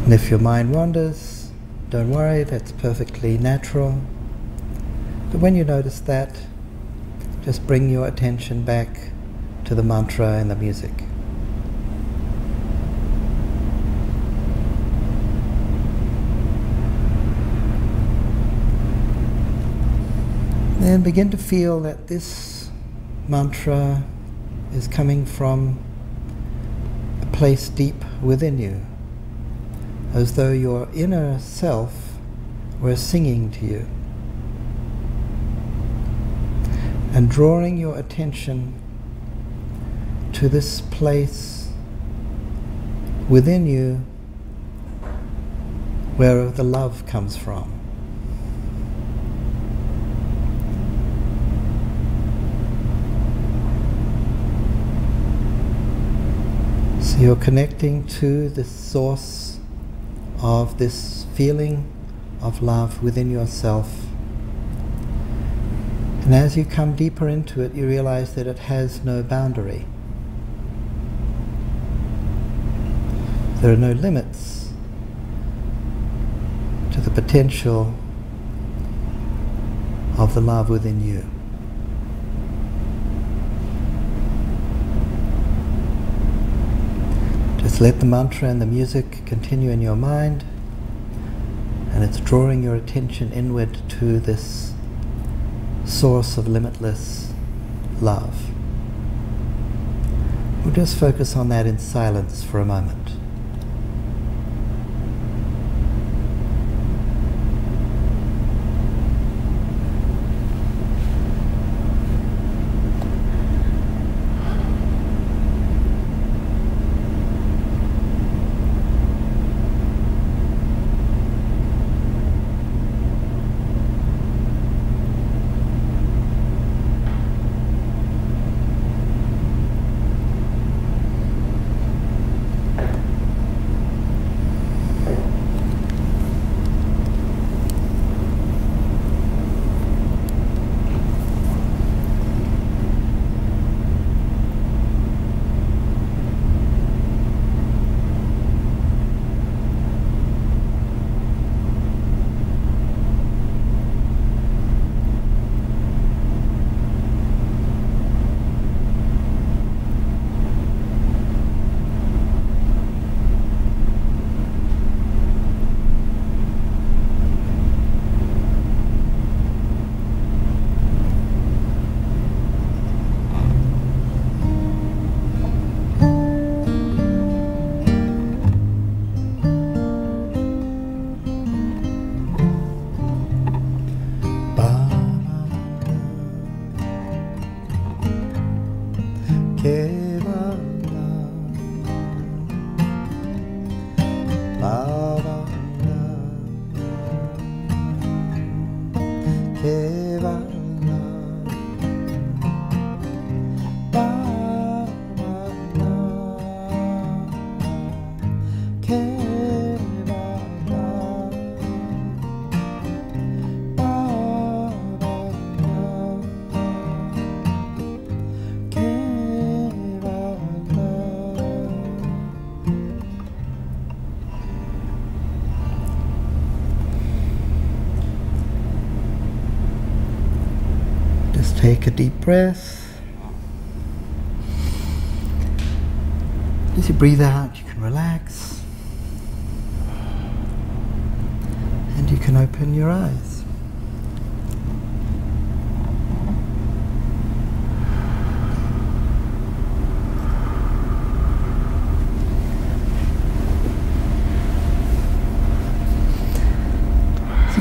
And if your mind wanders, don't worry, that's perfectly natural. But when you notice that, just bring your attention back to the mantra and the music. Then begin to feel that this mantra is coming from a place deep within you, as though your inner self were singing to you. And drawing your attention to this place within you where the love comes from. So you're connecting to the source of this feeling of love within yourself. And as you come deeper into it, you realize that it has no boundary. There are no limits to the potential of the love within you. Just let the mantra and the music continue in your mind, and it's drawing your attention inward to this source of limitless love. We'll just focus on that in silence for a moment. Take a deep breath. As you breathe out, you can relax. And you can open your eyes.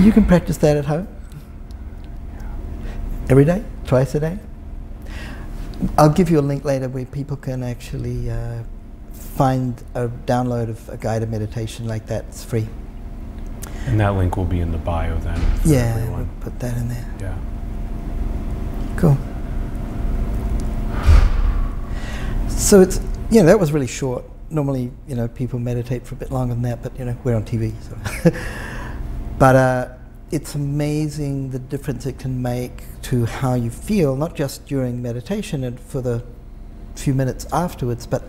you can practice that at home. Every day, twice a day. I'll give you a link later where people can actually find a download of a guided meditation like that. It's free. And that link will be in the bio then. For everyone. We'll put that in there. Yeah. Cool. So it's, that was really short. Normally, people meditate for a bit longer than that, but we're on TV. So. But it's amazing the difference it can make to how you feel, not just during meditation and for the few minutes afterwards, but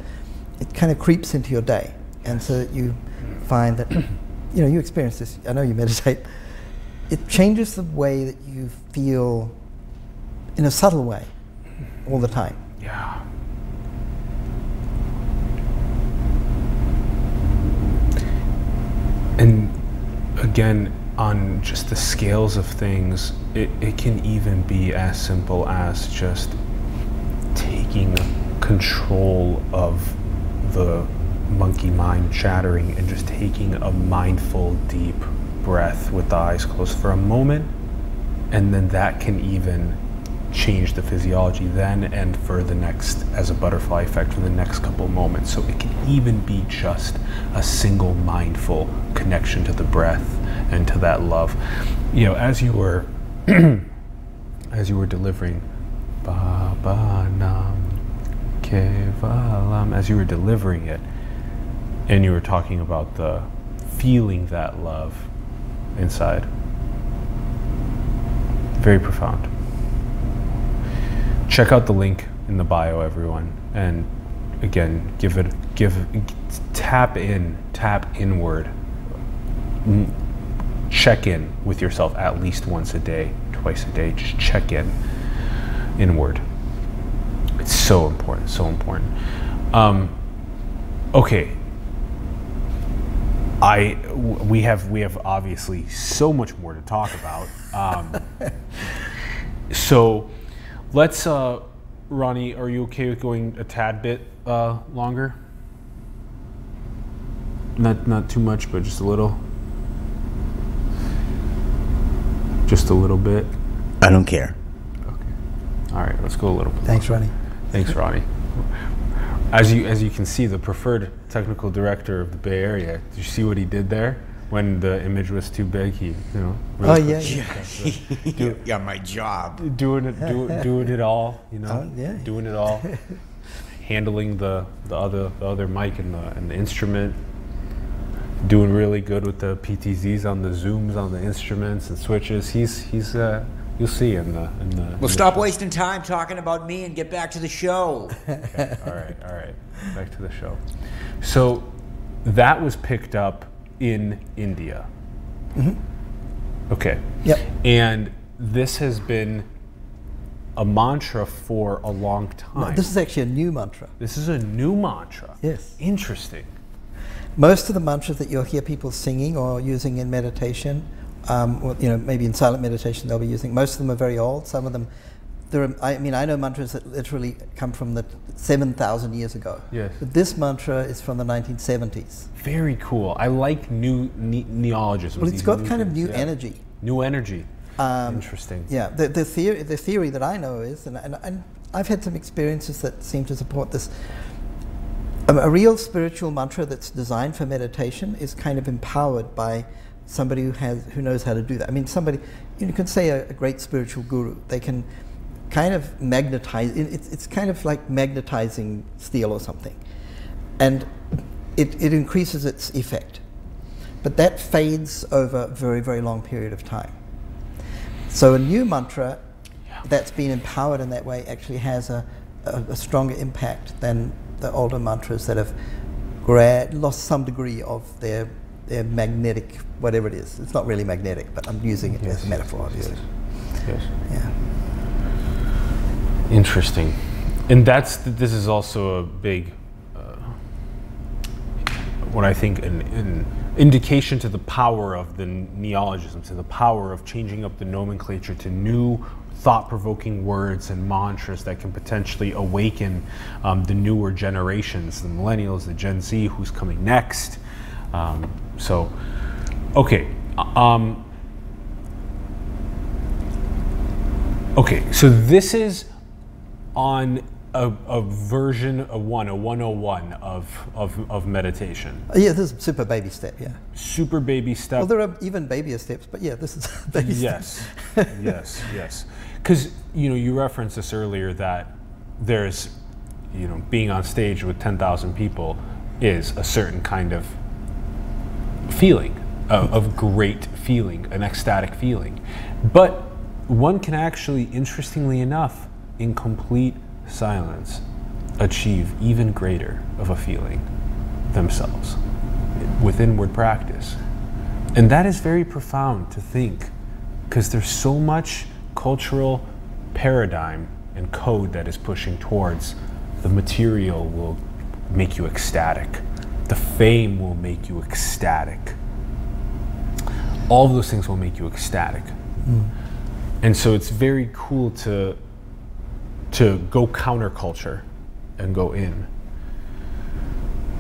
it kind of creeps into your day. And so that you find that, you experience this, I know you meditate, it changes the way that you feel in a subtle way all the time. Yeah. And again, on just the scales of things, it can even be as simple as just taking control of the monkey mind chattering and just taking a mindful, deep breath with the eyes closed for a moment. And then that can even change the physiology then and for the next, as a butterfly effect, for the next couple moments. So it can even be just a single mindful connection to the breath and to that love. As you were delivering Baba Nam Kevalam, as you were delivering it, and you were talking about the feeling that love inside, very profound. Check out the link in the bio, everyone, and again, tap inward, check in with yourself at least once a day, twice a day. Just check inward. It's so important, so important. Okay. We have obviously so much more to talk about. So let's, Ronnie, are you okay with going a tad bit longer? Not too much, but just a little. Just a little bit. I don't care. Okay. All right, let's go a little bit. Thanks, Ronnie. Thanks, Ronnie. As you can see, the preferred technical director of the Bay Area. Did you see what he did there? When the image was too big, he, really Yeah, my job. Doing it all, doing it all. Handling the other mic and the instrument. Doing really good with the PTZs on the zooms on the instruments and switches. He's you'll see in the. Well, stop wasting time talking about me and get back to the show. Okay. All right. Back to the show. So that was picked up in India. Mm-hmm. Okay. Yep. And this has been a mantra for a long time. No, this is actually a new mantra. This is a new mantra. Yes. Interesting. Most of the mantras that you'll hear people singing or using in meditation, or, maybe in silent meditation they'll be using, most of them are very old. Some of them, I know mantras that literally come from the 7,000 years ago. Yes. But this mantra is from the 1970s. Very cool. I like new neologisms. Well, it's got kind of new energy. New energy. Interesting. Yeah. The theory that I know is, and I've had some experiences that seem to support this. A real spiritual mantra that's designed for meditation is kind of empowered by somebody who knows how to do that. I mean, somebody, you can say a great spiritual guru. They can kind of magnetize. It's kind of like magnetizing steel or something, and it increases its effect. But that fades over a very, very long period of time. So a new mantra that's been empowered in that way actually has a stronger impact than the older mantras that have lost some degree of their magnetic, whatever it is. It's not really magnetic, but I'm using it as a metaphor, obviously. Yes. Yeah. Interesting. And this is also a big, what I think, an indication to the power of the neologism, to the power of changing up the nomenclature to new thought-provoking words and mantras that can potentially awaken the newer generations, the millennials, the Gen Z, who's coming next. Okay. Okay, so this is on a version of 101 of meditation. Yeah, this is super baby step, yeah. Super baby step. Well, there are even babier steps, but yeah, this is baby Yes, step. yes. Because, you referenced this earlier that there's, being on stage with 10,000 people is a certain kind of feeling, of great feeling, an ecstatic feeling. But one can actually, interestingly enough, in complete silence, achieve even greater of a feeling themselves with inward practice. And that is very profound to think, because there's so much cultural paradigm and code that is pushing towards the material will make you ecstatic, the fame will make you ecstatic, all of those things will make you ecstatic. And so it's very cool to go counterculture and go in.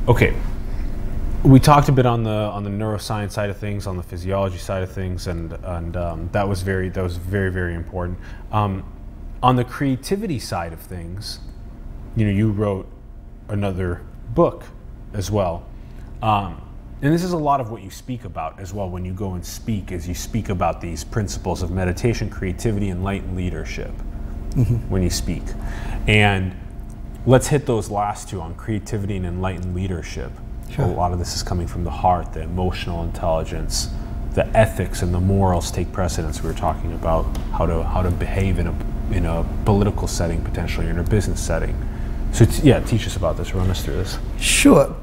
Okay, we talked a bit on the neuroscience side of things, on the physiology side of things, and that was very very important. On the creativity side of things, you wrote another book as well, and this is a lot of what you speak about as well when you go and speak, is you speak about these principles of meditation, creativity, enlightened leadership. When you speak. And let's hit those last two on creativity and enlightened leadership. Sure. A lot of this is coming from the heart, the emotional intelligence, the ethics and the morals take precedence. We were talking about how to behave in a political setting, potentially in a business setting. So teach us about this, run us through this. Sure.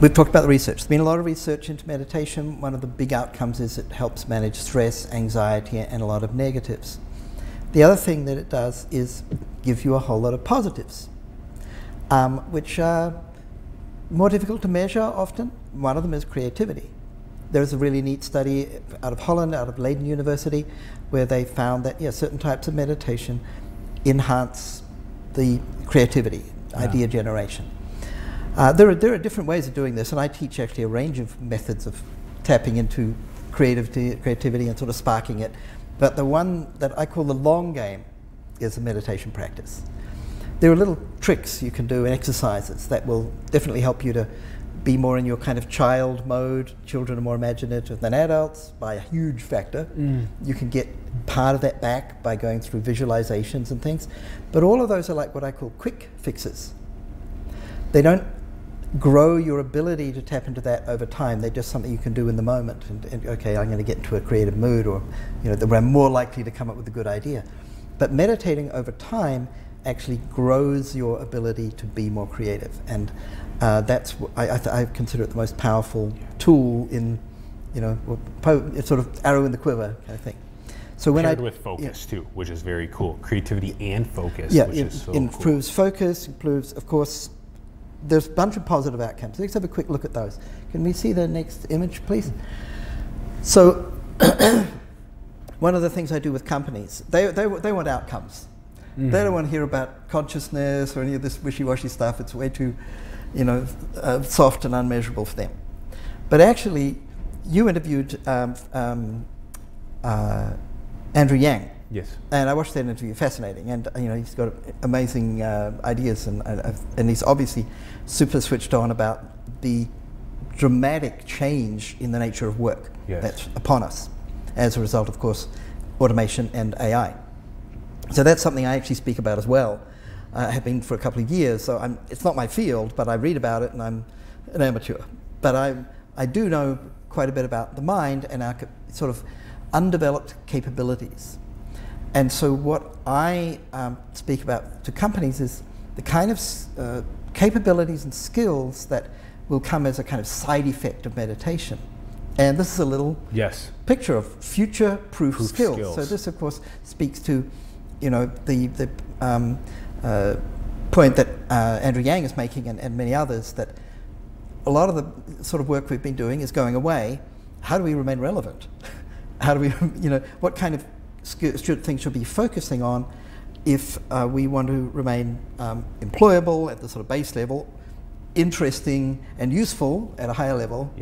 We've talked about the research. There's been a lot of research into meditation. One of the big outcomes is it helps manage stress, anxiety, and a lot of negatives. The other thing that it does is give you a whole lot of positives, which are more difficult to measure often. One of them is creativity. There's a really neat study out of Holland, out of Leiden University, where they found that certain types of meditation enhance the creativity, idea generation. There are different ways of doing this, and I teach actually a range of methods of tapping into creativity and sort of sparking it. But the one that I call the long game is a meditation practice. There are little tricks you can do and exercises that will definitely help you to be more in your kind of child mode. Children are more imaginative than adults by a huge factor. You can get part of that back by going through visualizations and things. But all of those are like what I call quick fixes. They don't grow your ability to tap into that over time. They're just something you can do in the moment. And okay, I'm going to get into a creative mood, or where I'm more likely to come up with a good idea. But meditating over time actually grows your ability to be more creative, and that's I consider it the most powerful tool in it's sort of arrow in the quiver kind of thing. So when paired with focus too, which is very cool. Creativity and focus, which is so improves cool. Focus, improves, of course. There's a bunch of positive outcomes. Let's have a quick look at those. Can we see the next image, please? So one of the things I do with companies, they want outcomes. They don't want to hear about consciousness or any of this wishy-washy stuff. It's way too, soft and unmeasurable for them. But actually, you interviewed Andrew Yang. Yes. And I watched that interview, fascinating, and he's got amazing ideas, and he's obviously super switched on about the dramatic change in the nature of work that's upon us as a result, of course, automation and AI. So that's something I actually speak about as well. I have been for a couple of years, so it's not my field, but I read about it, and I'm an amateur. But I do know quite a bit about the mind and our sort of undeveloped capabilities. And so what I speak about to companies is the kind of capabilities and skills that will come as a kind of side effect of meditation. And this is a little picture of future-proof skills. So this, of course, speaks to the point that Andrew Yang is making, and many others, that a lot of the sort of work we've been doing is going away. How do we remain relevant? How do we, what kind of things should be focusing on if we want to remain employable at the sort of base level, interesting and useful at a higher level,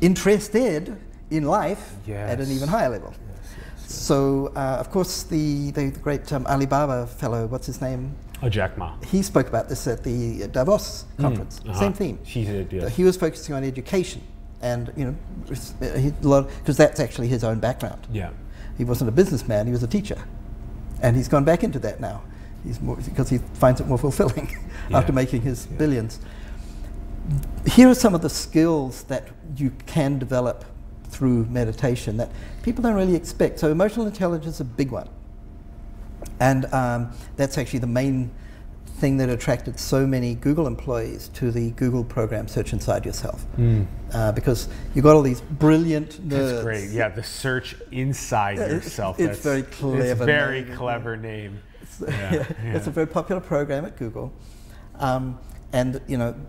interested in life at an even higher level. So, of course, the great Alibaba fellow, what's his name? Oh, Jack Ma. He spoke about this at the Davos conference. Same theme. He did, yeah. He was focusing on education, and because that's actually his own background. Yeah. He wasn't a businessman; he was a teacher, and he's gone back into that now. Because he finds it more fulfilling after making his billions. Here are some of the skills that you can develop through meditation that people don't really expect. So emotional intelligence is a big one. And that's actually the main thing that attracted so many Google employees to the Google program Search Inside Yourself. Because you've got all these brilliant nerds. That's great. Yeah, the search inside yourself. It's very clever. It's a very clever name. It's a very popular program at Google. And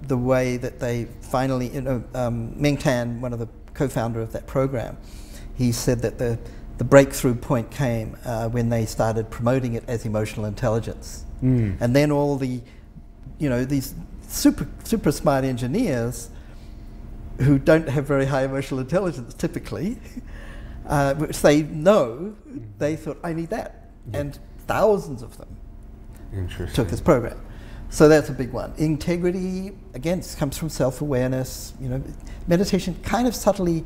the way that they finally, Ming Tan, one of the co-founder of that program, he said that the breakthrough point came when they started promoting it as emotional intelligence. And then all the, these super smart engineers who don't have very high emotional intelligence typically, which they know, they thought, I need that. And thousands of them took this program. So that's a big one. Integrity, again, this comes from self-awareness. Meditation kind of subtly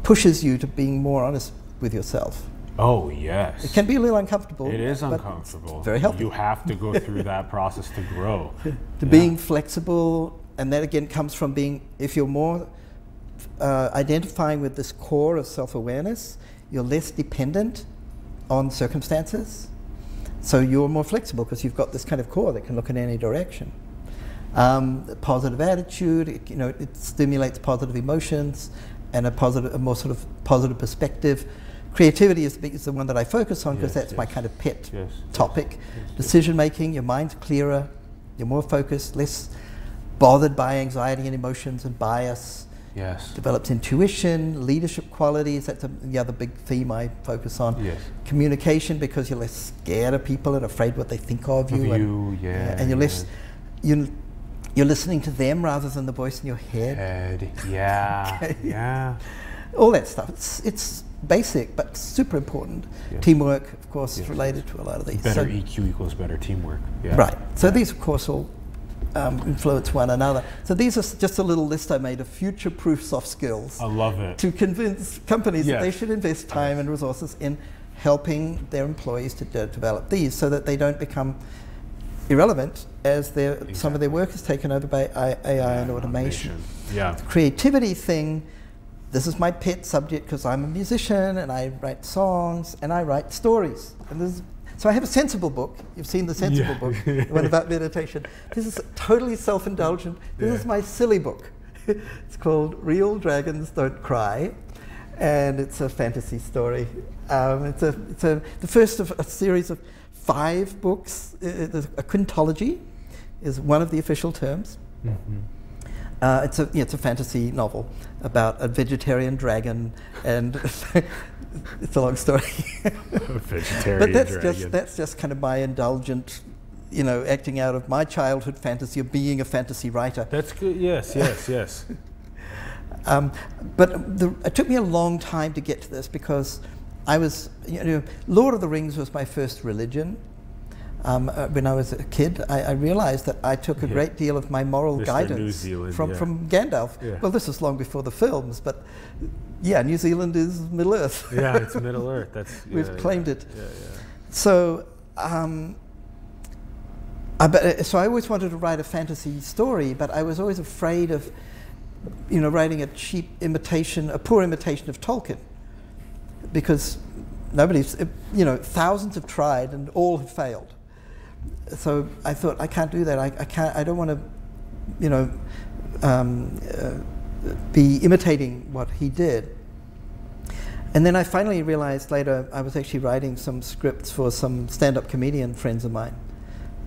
pushes you to being more honest with yourself. Oh, yes. It can be a little uncomfortable. It is uncomfortable. It's very healthy. You have to go through that process to grow. To being flexible, and that again comes from being, if you're more identifying with this core of self-awareness, you're less dependent on circumstances. So you're more flexible because you've got this kind of core that can look in any direction. Positive attitude, it stimulates positive emotions and a more sort of positive perspective. Creativity is the one that I focus on because that's my kind of pet topic. Decision making, your mind's clearer, you're more focused, less bothered by anxiety and emotions and bias. Develops intuition, leadership qualities. That's the other big theme I focus on. Communication, because you're less scared of people and afraid what they think of you. And you're less, you're listening to them rather than the voice in your head. All that stuff. It's basic but super important. Teamwork, of course, is related to a lot of these. Better EQ equals better teamwork. Right. So these, of course, all influence one another. So these are just a little list I made of future-proof soft skills. I love it. To convince companies that they should invest time and resources in helping their employees to develop these so that they don't become irrelevant as some of their work is taken over by AI and automation. The creativity thing, this is my pet subject because I'm a musician and I write songs and I write stories. And so I have a sensible book. You've seen the sensible book, the one about meditation. This is totally self-indulgent. This is my silly book. It's called Real Dragons Don't Cry, and it's a fantasy story. It's the first of a series of 5 books. A quintology is one of the official terms. It's a fantasy novel about a vegetarian dragon, and it's a long story. Vegetarian but that's just kind of my indulgent, acting out of my childhood fantasy of being a fantasy writer. That's good. Yes. But it took me a long time to get to this because I was, Lord of the Rings was my first religion. When I was a kid, I realized that I took a great deal of my moral guidance from Gandalf. Well, this was long before the films, but New Zealand is Middle Earth. It's Middle Earth. We've claimed it. So, so I always wanted to write a fantasy story, but I was always afraid of, writing a cheap imitation, a poor imitation of Tolkien, because thousands have tried and all have failed. So I thought, I can't do that. I don't want to, be imitating what he did. And then I finally realized later I was actually writing some scripts for some stand-up comedian friends of mine,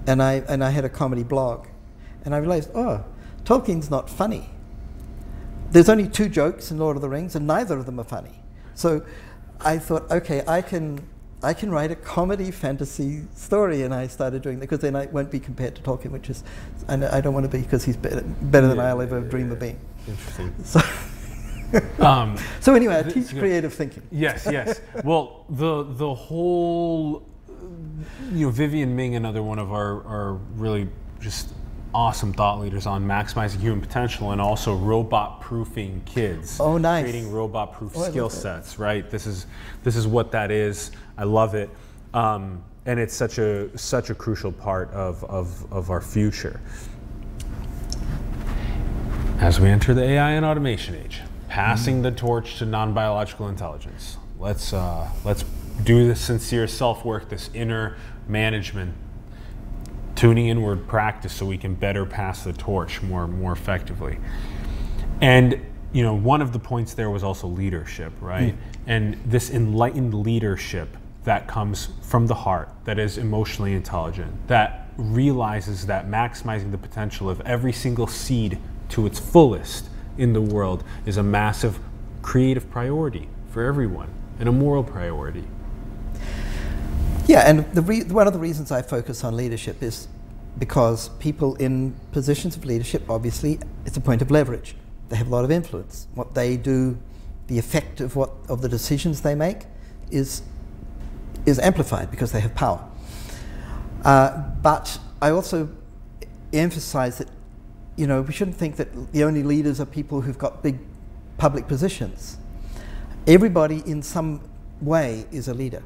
and I had a comedy blog, and I realized, Tolkien's not funny. There's only 2 jokes in Lord of the Rings, and neither of them are funny. So I thought, okay, I can write a comedy fantasy story, and I started doing that because then I won't be compared to Tolkien, which is, I don't want to be because he's better than I'll ever dream of being. Interesting. So So anyway, I teach creative thinking. Yes, yes. Well, the whole, Vivian Ming, another one of our really just awesome thought leaders on maximizing human potential and also robot-proofing kids. Oh, nice. Creating robot-proof skill sets, right? This is what that is. I love it. And it's such a crucial part of our future. As we enter the AI and automation age, passing the torch to non-biological intelligence. Let's do this sincere self-work, this inner management, tuning inward practice so we can better pass the torch more effectively. And one of the points there was also leadership, right? And this enlightened leadership that comes from the heart, that is emotionally intelligent, that realizes that maximizing the potential of every single seed to its fullest in the world is a massive creative priority for everyone and a moral priority. Yeah, and one of the reasons I focus on leadership is because people in positions of leadership, obviously, it's a point of leverage. They have a lot of influence. What they do, the effect of the decisions they make is amplified because they have power. But I also emphasize that we shouldn't think that the only leaders are people who've got big public positions. Everybody in some way is a leader.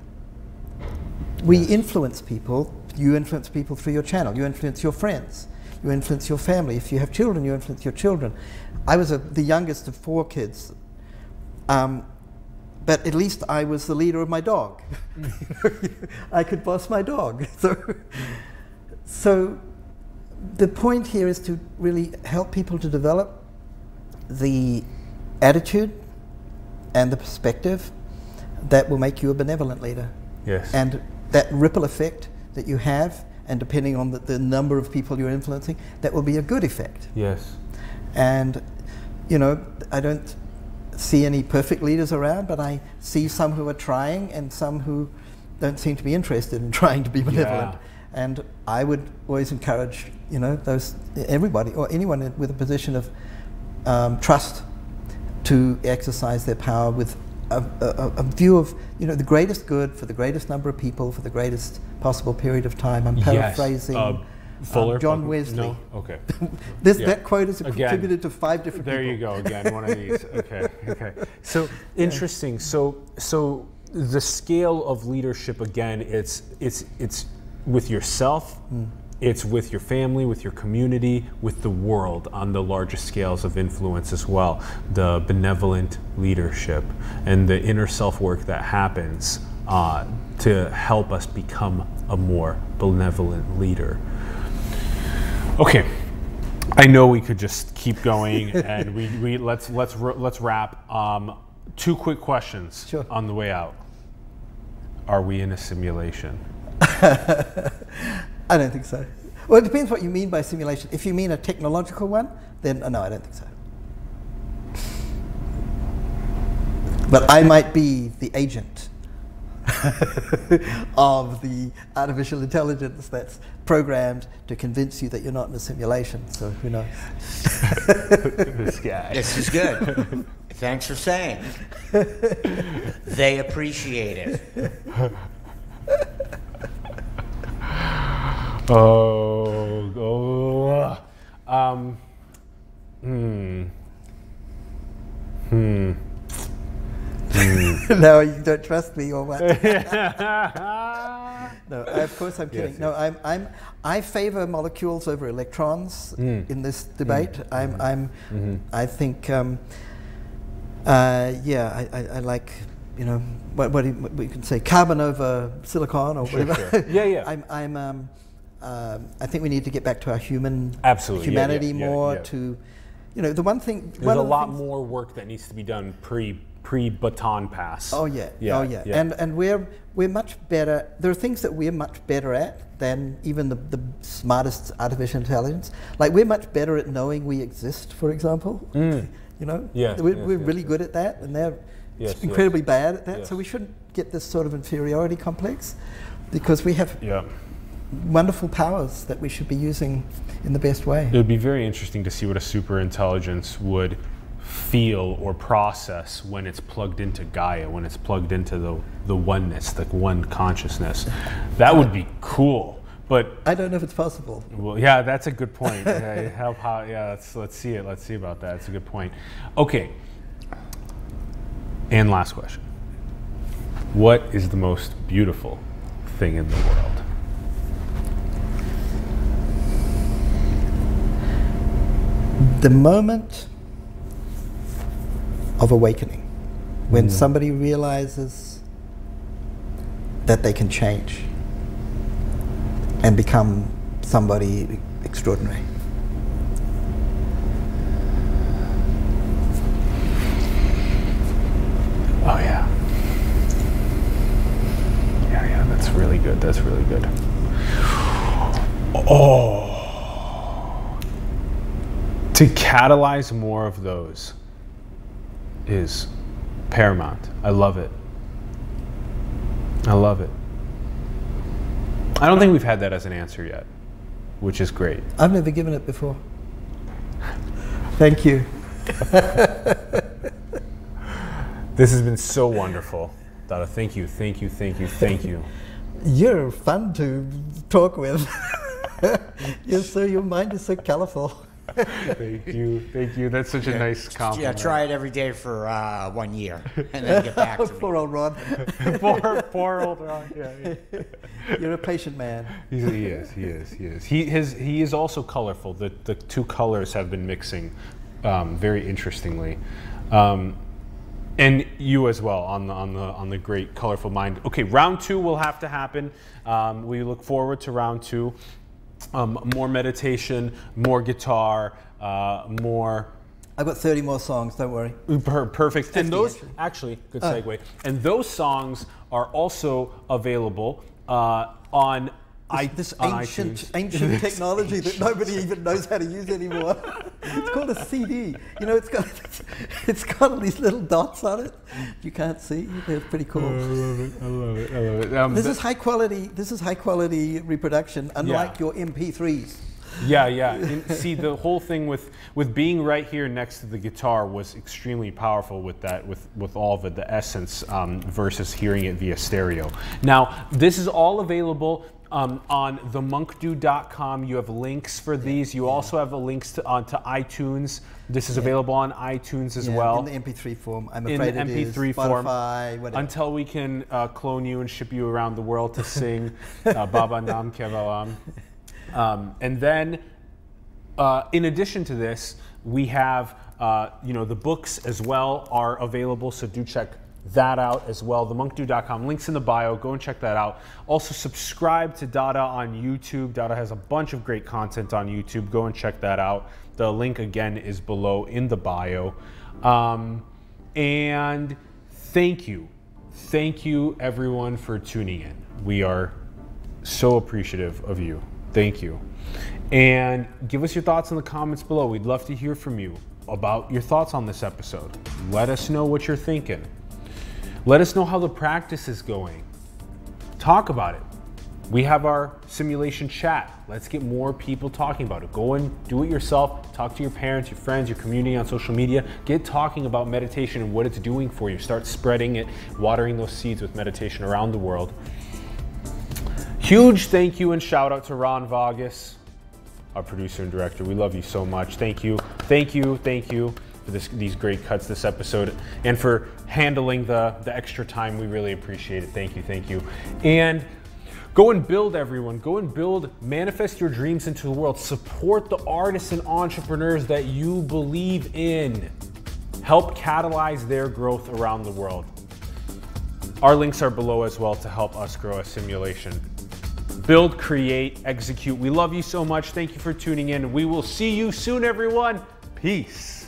We influence people. You influence people through your channel. You influence your friends. You influence your family. If you have children, you influence your children. I was the youngest of 4 kids, but at least I was the leader of my dog. I could boss my dog. So the point here is to really help people to develop the attitude and the perspective that will make you a benevolent leader. Yes. And that ripple effect that you have, and depending on the number of people you're influencing, that will be a good effect. Yes. And, I don't see any perfect leaders around, but I see some who are trying and some who don't seem to be interested in trying to be benevolent. Yeah. And I would always encourage, everybody or anyone with a position of trust to exercise their power with a view of, the greatest good for the greatest number of people for the greatest possible period of time. I'm paraphrasing Fuller, John Wesley. No? Okay. That quote is contributed to 5 different people. There you go again, one of these. Okay. So interesting. So the scale of leadership again, it's with yourself, it's with your family, with your community, with the world on the largest scales of influence as well. The benevolent leadership and the inner self-work that happens to help us become a more benevolent leader. Okay, I know we could just keep going, and let's wrap. 2 quick questions on the way out. Are we in a simulation? I don't think so. Well, it depends what you mean by simulation. If you mean a technological one, then no, I don't think so. But I might be the agent of the artificial intelligence that's programmed to convince you that you're not in a simulation. So who knows? This guy. This is good. Thanks for saying. They appreciate it. No, you don't trust me or what? No, of course I'm kidding. Yes, no, I favor molecules over electrons in this debate. I think, I like, what we can say, carbon over silicon or whatever. Sure. Yeah. I think we need to get back to our humanity more. To, the one thing. There's a lot more work that needs to be done pre-baton pass. Oh yeah. And we're much better. There are things that we're much better at than even the smartest artificial intelligence. Like we're much better at knowing we exist, for example. We're really good at that, and they're incredibly bad at that. So we shouldn't get this sort of inferiority complex, because we have wonderful powers that we should be using in the best way. It would be very interesting to see what a super intelligence would feel or process when it's plugged into Gaia, when it's plugged into the oneness, the one consciousness. That would be cool. But I don't know if it's possible. well, yeah, that's a good point. Yeah, let's see it. Let's see about that. It's a good point. Okay. And last question. What is the most beautiful thing in the world? The moment of awakening, when somebody realizes that they can change and become somebody extraordinary. Oh yeah. Yeah, that's really good. That's really good. Oh. To catalyze more of those is paramount. I love it. I love it. I don't think we've had that as an answer yet, which is great. I've never given it before. Thank you. This has been so wonderful. Dada, thank you, thank you, thank you, thank you. You're fun to talk with. Your mind is so colorful. Thank you, thank you. That's such a nice compliment. Yeah, try it every day for 1 year, and then get back to me. Poor old Ron. poor old Ron. Yeah. You're a patient man. He is. He is also colorful. The two colors have been mixing very interestingly. And you as well on the great colorful mind. Okay, round 2 will have to happen. We look forward to round 2. More meditation, more guitar, more. I've got 30 more songs. Don't worry. Perfect. And those actually. good segue. And those songs are also available on this iTunes. ancient technology that nobody even knows how to use anymore. It's called a CD. You know, it's got all these little dots on it. You can't see. They're pretty cool. I love it. This is high quality reproduction, unlike your MP3s. Yeah. See, the whole thing with being right here next to the guitar was extremely powerful with that, with all of it, the essence versus hearing it via stereo. Now, this is all available on themonkdo.com. You have links for these. You also have links to iTunes. This is available on iTunes as well. In the MP3 form. I'm in afraid the MP3 it is. form. Spotify, whatever. Until we can clone you and ship you around the world to sing Baba Nam Kevalam. And then, in addition to this, we have the books as well are available. So do check that out as well. Themonkdo.com, links in the bio. Go and check that out. Also, subscribe to Dada on YouTube. Dada has a bunch of great content on YouTube. Go and check that out. The link again is below in the bio. And thank you everyone for tuning in. We are so appreciative of you. Thank you. And give us your thoughts in the comments below. We'd love to hear from you about your thoughts on this episode. Let us know what you're thinking. Let us know how the practice is going. Talk about it. We have our simulation chat. Let's get more people talking about it. Go and do it yourself. Talk to your parents, your friends, your community on social media. Get talking about meditation and what it's doing for you. Start spreading it, watering those seeds with meditation around the world. Huge thank you and shout out to Ron Vargas, our producer and director. We love you so much. Thank you for these great cuts this episode and for handling the extra time. We really appreciate it. Thank you. And go and build, everyone. Go and build, manifest your dreams into the world. Support the artists and entrepreneurs that you believe in. Help catalyze their growth around the world. Our links are below as well to help us grow a simulation. Build, create, execute. We love you so much. Thank you for tuning in. We will see you soon, everyone. Peace.